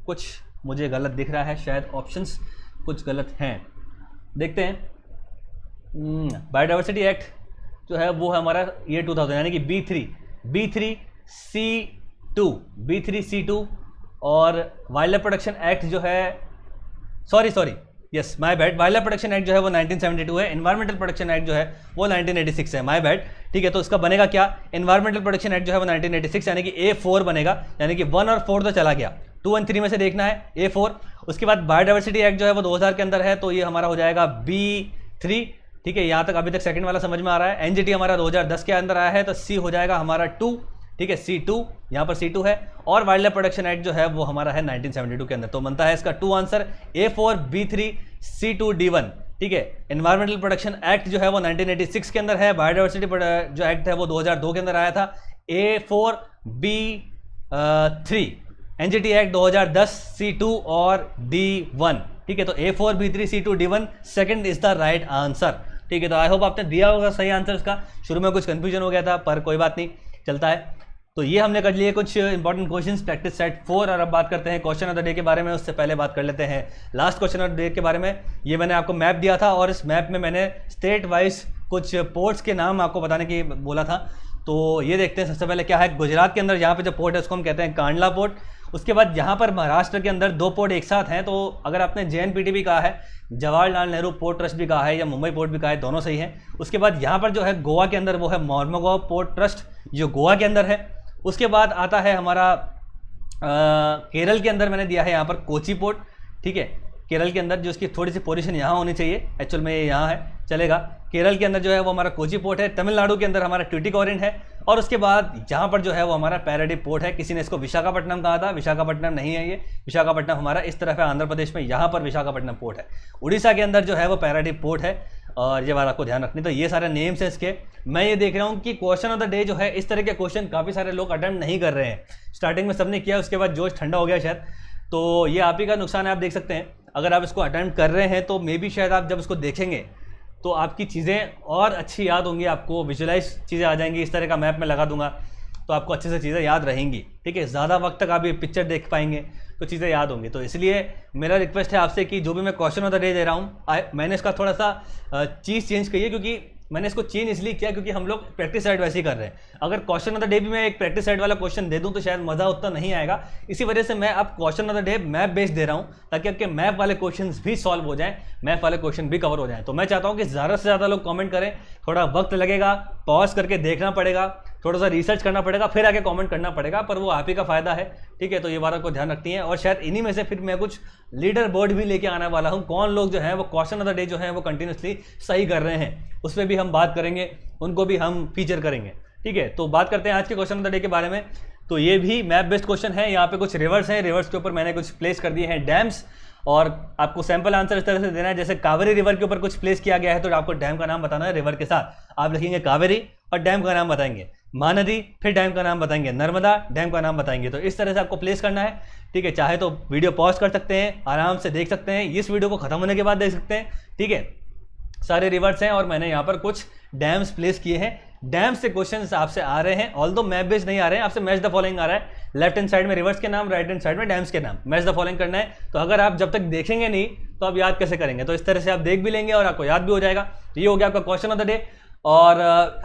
कुछ मुझे गलत दिख रहा है, शायद ऑप्शंस कुछ गलत हैं, देखते हैं। बायोडाइवर्सिटी एक्ट जो है वो है हमारा ये 2000, यानी कि B3C2, B3C2 और वाइल्ड लाइफ प्रोटेक्शन एक्ट जो है, sorry yes my bad, wild life protection act जो है वो 1972 है, एनवायरमेंटल प्रोटेक्शन एक्ट जो है वो 1986 है, माय बैड। ठीक है, तो इसका बनेगा क्या, एनवायरमेंटल प्रोटेक्शन एक्ट जो है वो 1986 यानी कि A4 बनेगा, यानी कि 1 और 4 तो चला गया, 2 और 3 में से देखना है A4। उसके बाद बायोडाइवर्सिटी एक्ट जो है वो 2000 के अंदर है, तो ये हमारा हो जाएगा B3। ठीक है, यहाँ तक अभी तक सेकंड वाला समझ में आ रहा है। एनजीटी हमारा 2010 के अंदर आया है, तो C हो जाएगा हमारा 2। ठीक है, C2 यहाँ पर C2 है, और वाइल्ड लाइफ प्रोटेक्शन एक्ट जो है वो हमारा है 1972 के अंदर, तो बनता है इसका 2 answer A4 B3 C2 D1। ठीक है, एनवायरमेंटल प्रोटेक्शन एक्ट जो है वो 1986 के अंदर है, बायोडाइवर्सिटी जो एक्ट है वो 2002 के अंदर आया था, A4 B3, NGT act 2010 C2 और D1। ठीक है, तो A4 B3 C2 D1 second is the right answer. ठीक है, तो आई होप आपने दिया होगा सही आंसर इसका। शुरू में कुछ कंफ्यूजन हो गया था, पर कोई बात नहीं, चलता है। तो ये हमने कर लिए कुछ इंपॉर्टेंट क्वेश्चंस प्रैक्टिस सेट 4, और अब बात करते हैं क्वेश्चन ऑफ द डे के बारे में। उससे पहले बात कर लेते हैं last question of the day के बारे में। ये मैंने आपको मैप दिया था, और इस मैप में मैंने स्टेट वाइज कुछ पोर्ट्स के नाम आपको बताने की बोला था। तो ये देखते हैं सबसे पहले क्या है। गुजरात के अंदर यहाँ पे जो पोर्ट है उसको हम कहते हैं कांडला पोर्ट। उसके बाद यहाँ पर महाराष्ट्र के अंदर 2 पोर्ट एक साथ हैं, तो अगर आपने JNPT भी कहा है, जवाहरलाल नेहरू पोर्ट ट्रस्ट भी कहा है, या मुंबई पोर्ट भी कहा है, दोनों सही है। उसके बाद यहाँ पर जो है गोवा के अंदर वो है मोर्मुगांव पोर्ट ट्रस्ट, जो गोवा के अंदर है। उसके बाद आता है हमारा केरल के अंदर मैंने दिया है यहाँ पर कोची पोर्ट। ठीक है, केरल के अंदर जो इसकी थोड़ी सी पोजीशन यहाँ होनी चाहिए, एक्चुअल में ये यहाँ है, चलेगा। केरल के अंदर जो है वो हमारा कोची पोर्ट है। तमिलनाडु के अंदर हमारा ट्यूटिकोरिन है, और उसके बाद यहाँ पर जो है वो हमारा पैराडीप पोर्ट है। किसी ने इसको विशाखापट्टनम कहा था, विशाखापट्टनम नहीं है ये, विशाखापट्टनम हमारा इस तरफ है आंध्र प्रदेश में, यहाँ पर विशाखापट्टनम पोर्ट है। उड़ीसा के अंदर जो है वो पैराडीप पोर्ट है, और ये बात आपको ध्यान रखनी। तो ये सारे नेम्स हैं इसके। मैं ये देख रहा हूँ कि क्वेश्चन ऑफ द डे जो है इस तरह के क्वेश्चन काफ़ी सारे लोग अटेम्प्ट नहीं कर रहे हैं। स्टार्टिंग में सबने किया, उसके बाद जोश ठंडा हो गया शायद, तो ये आप ही का नुकसान है। आप देख सकते हैं, अगर आप इसको अटेम्प्ट कर रहे हैं तो मे बी शायद आप जब इसको देखेंगे तो आपकी चीज़ें और अच्छी याद होंगी, आपको विजुलाइज चीज़ें आ जाएंगी। इस तरह का मैप मैं लगा दूंगा तो आपको अच्छे से चीज़ें याद रहेंगी। ठीक है, ज़्यादा वक्त तक आप ये पिक्चर देख पाएंगे तो चीज़ें याद होंगी। तो इसलिए मेरा रिक्वेस्ट है आपसे कि जो भी मैं question of the day they रहा हूँ, मैंने इसका थोड़ा सा चीज़ चेंज की है, क्योंकि मैंने इसको चेंज इसलिए किया क्योंकि हम लोग प्रैक्टिस साइड वैसे ही कर रहे हैं। अगर क्वेश्चन ऑफ द डे भी मैं एक प्रैक्टिस साइड वाला क्वेश्चन दे दूं तो शायद मज़ा उतना नहीं आएगा। इसी वजह से मैं अब question of the day map based दे रहा हूं, ताकि आपके मैप वाले क्वेश्चंस भी सॉल्व हो जाएं, मैप वाले क्वेश्चन भी कवर हो जाएं। तो मैं चाहता हूं कि ज़्यादा से ज़्यादा लोग कमेंट करें। थोड़ा वक्त लगेगा, पॉज करके देखना पड़ेगा, थोड़ा सा रिसर्च करना पड़ेगा, फिर आके कमेंट करना पड़ेगा, पर वो आप ही का फायदा है। ठीक है, तो ये बात आपको ध्यान रखती है। और शायद इन्हीं में से फिर मैं कुछ लीडर बोर्ड भी लेके आने वाला हूँ। कौन लोग जो है वो क्वेश्चन ऑफ द डे जो है वो कंटिन्यूसली सही कर रहे हैं, उस पर भी हम बात करेंगे, उनको भी हम फीचर करेंगे। ठीक है, तो बात करते हैं आज के क्वेश्चन ऑफ द डे के बारे में। तो ये भी मैप बेस्ड क्वेश्चन है। यहाँ पे कुछ रिवर्स हैं, रिवर्स के ऊपर मैंने कुछ प्लेस कर दिए हैं डैम्स, और आपको सैंपल आंसर इस तरह से देना है। जैसे कावेरी रिवर के ऊपर कुछ प्लेस किया गया है, तो आपको डैम का नाम बताना है। रिवर के साथ आप लिखेंगे कावेरी और डैम का नाम बताएंगे, महानदी फिर डैम का नाम बताएंगे, नर्मदा डैम का नाम बताएंगे। तो इस तरह से आपको प्लेस करना है। ठीक है, चाहे तो वीडियो पॉज कर सकते हैं, आराम से देख सकते हैं, इस वीडियो को खत्म होने के बाद देख सकते हैं। ठीक है, सारे रिवर्स हैं और मैंने यहाँ पर कुछ डैम्स प्लेस किए हैं। डैम से क्वेश्चंस आपसे आ रहे हैं, ऑल्दो मैप बेस्ड नहीं आ रहे हैं, आपसे मैच द फॉलोइंग आ रहा है। लेफ्ट हैंड साइड में रिवर्स के नाम, राइट हैंड साइड में डैम्स के नाम, मैच द फॉलोइंग करना है। तो अगर आप जब तक देखेंगे नहीं तो आप याद कैसे करेंगे? तो इस तरह से आप देख भी लेंगे और आपको याद भी हो जाएगा। तो ये हो गया आपका क्वेश्चन ऑफ द डे। और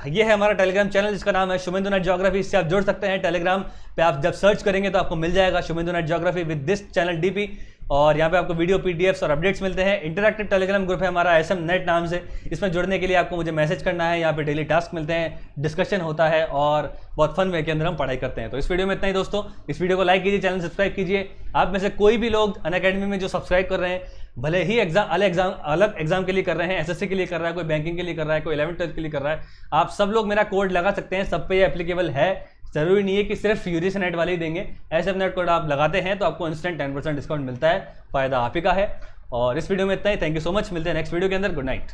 ये है हमारा टेलीग्राम चैनल जिसका नाम है शुभेंदु नेट ज्योग्राफी। इससे आप जुड़ सकते हैं। टेलीग्राम पे आप जब सर्च करेंगे तो आपको मिल जाएगा Shubhendu NET geography with this channel DP. और यहाँ पे आपको वीडियो पीडीएफ्स और अपडेट्स मिलते हैं। इंटरैक्टिव टेलीग्राम ग्रुप है हमारा SM नेट नाम से। इसमें जुड़ने के लिए आपको मुझे मैसेज करना है। यहाँ पे डेली टास्क मिलते हैं, डिस्कशन होता है और बहुत फन वे के अंदर हम पढ़ाई करते हैं। तो इस वीडियो में इतना ही दोस्तों। इस वीडियो को लाइक कीजिए, चैनल सब्सक्राइब कीजिए। आप में से कोई भी लोग अनअकैडमी में जो सब्सक्राइब कर रहे हैं, भले ही अलग एग्जाम के लिए कर रहे हैं, SSC के लिए कर रहा है, कोई बैंकिंग के लिए कर रहा है, कोई 11th 12th के लिए कर रहा है, आप सब लोग मेरा कोड लगा सकते हैं। सब पे ये एप्लीकेबल है। जरूरी नहीं है कि सिर्फ यूजीसी नेट वाले ही देंगे। SF नेट कोड आप लगाते हैं तो आपको इंस्टेंट 10% डिस्काउंट मिलता है। फायदा आप ही का है। और इस वीडियो में इतना ही। Thank you so much. मिलते हैं नेक्स्ट वीडियो के अंदर। Good night.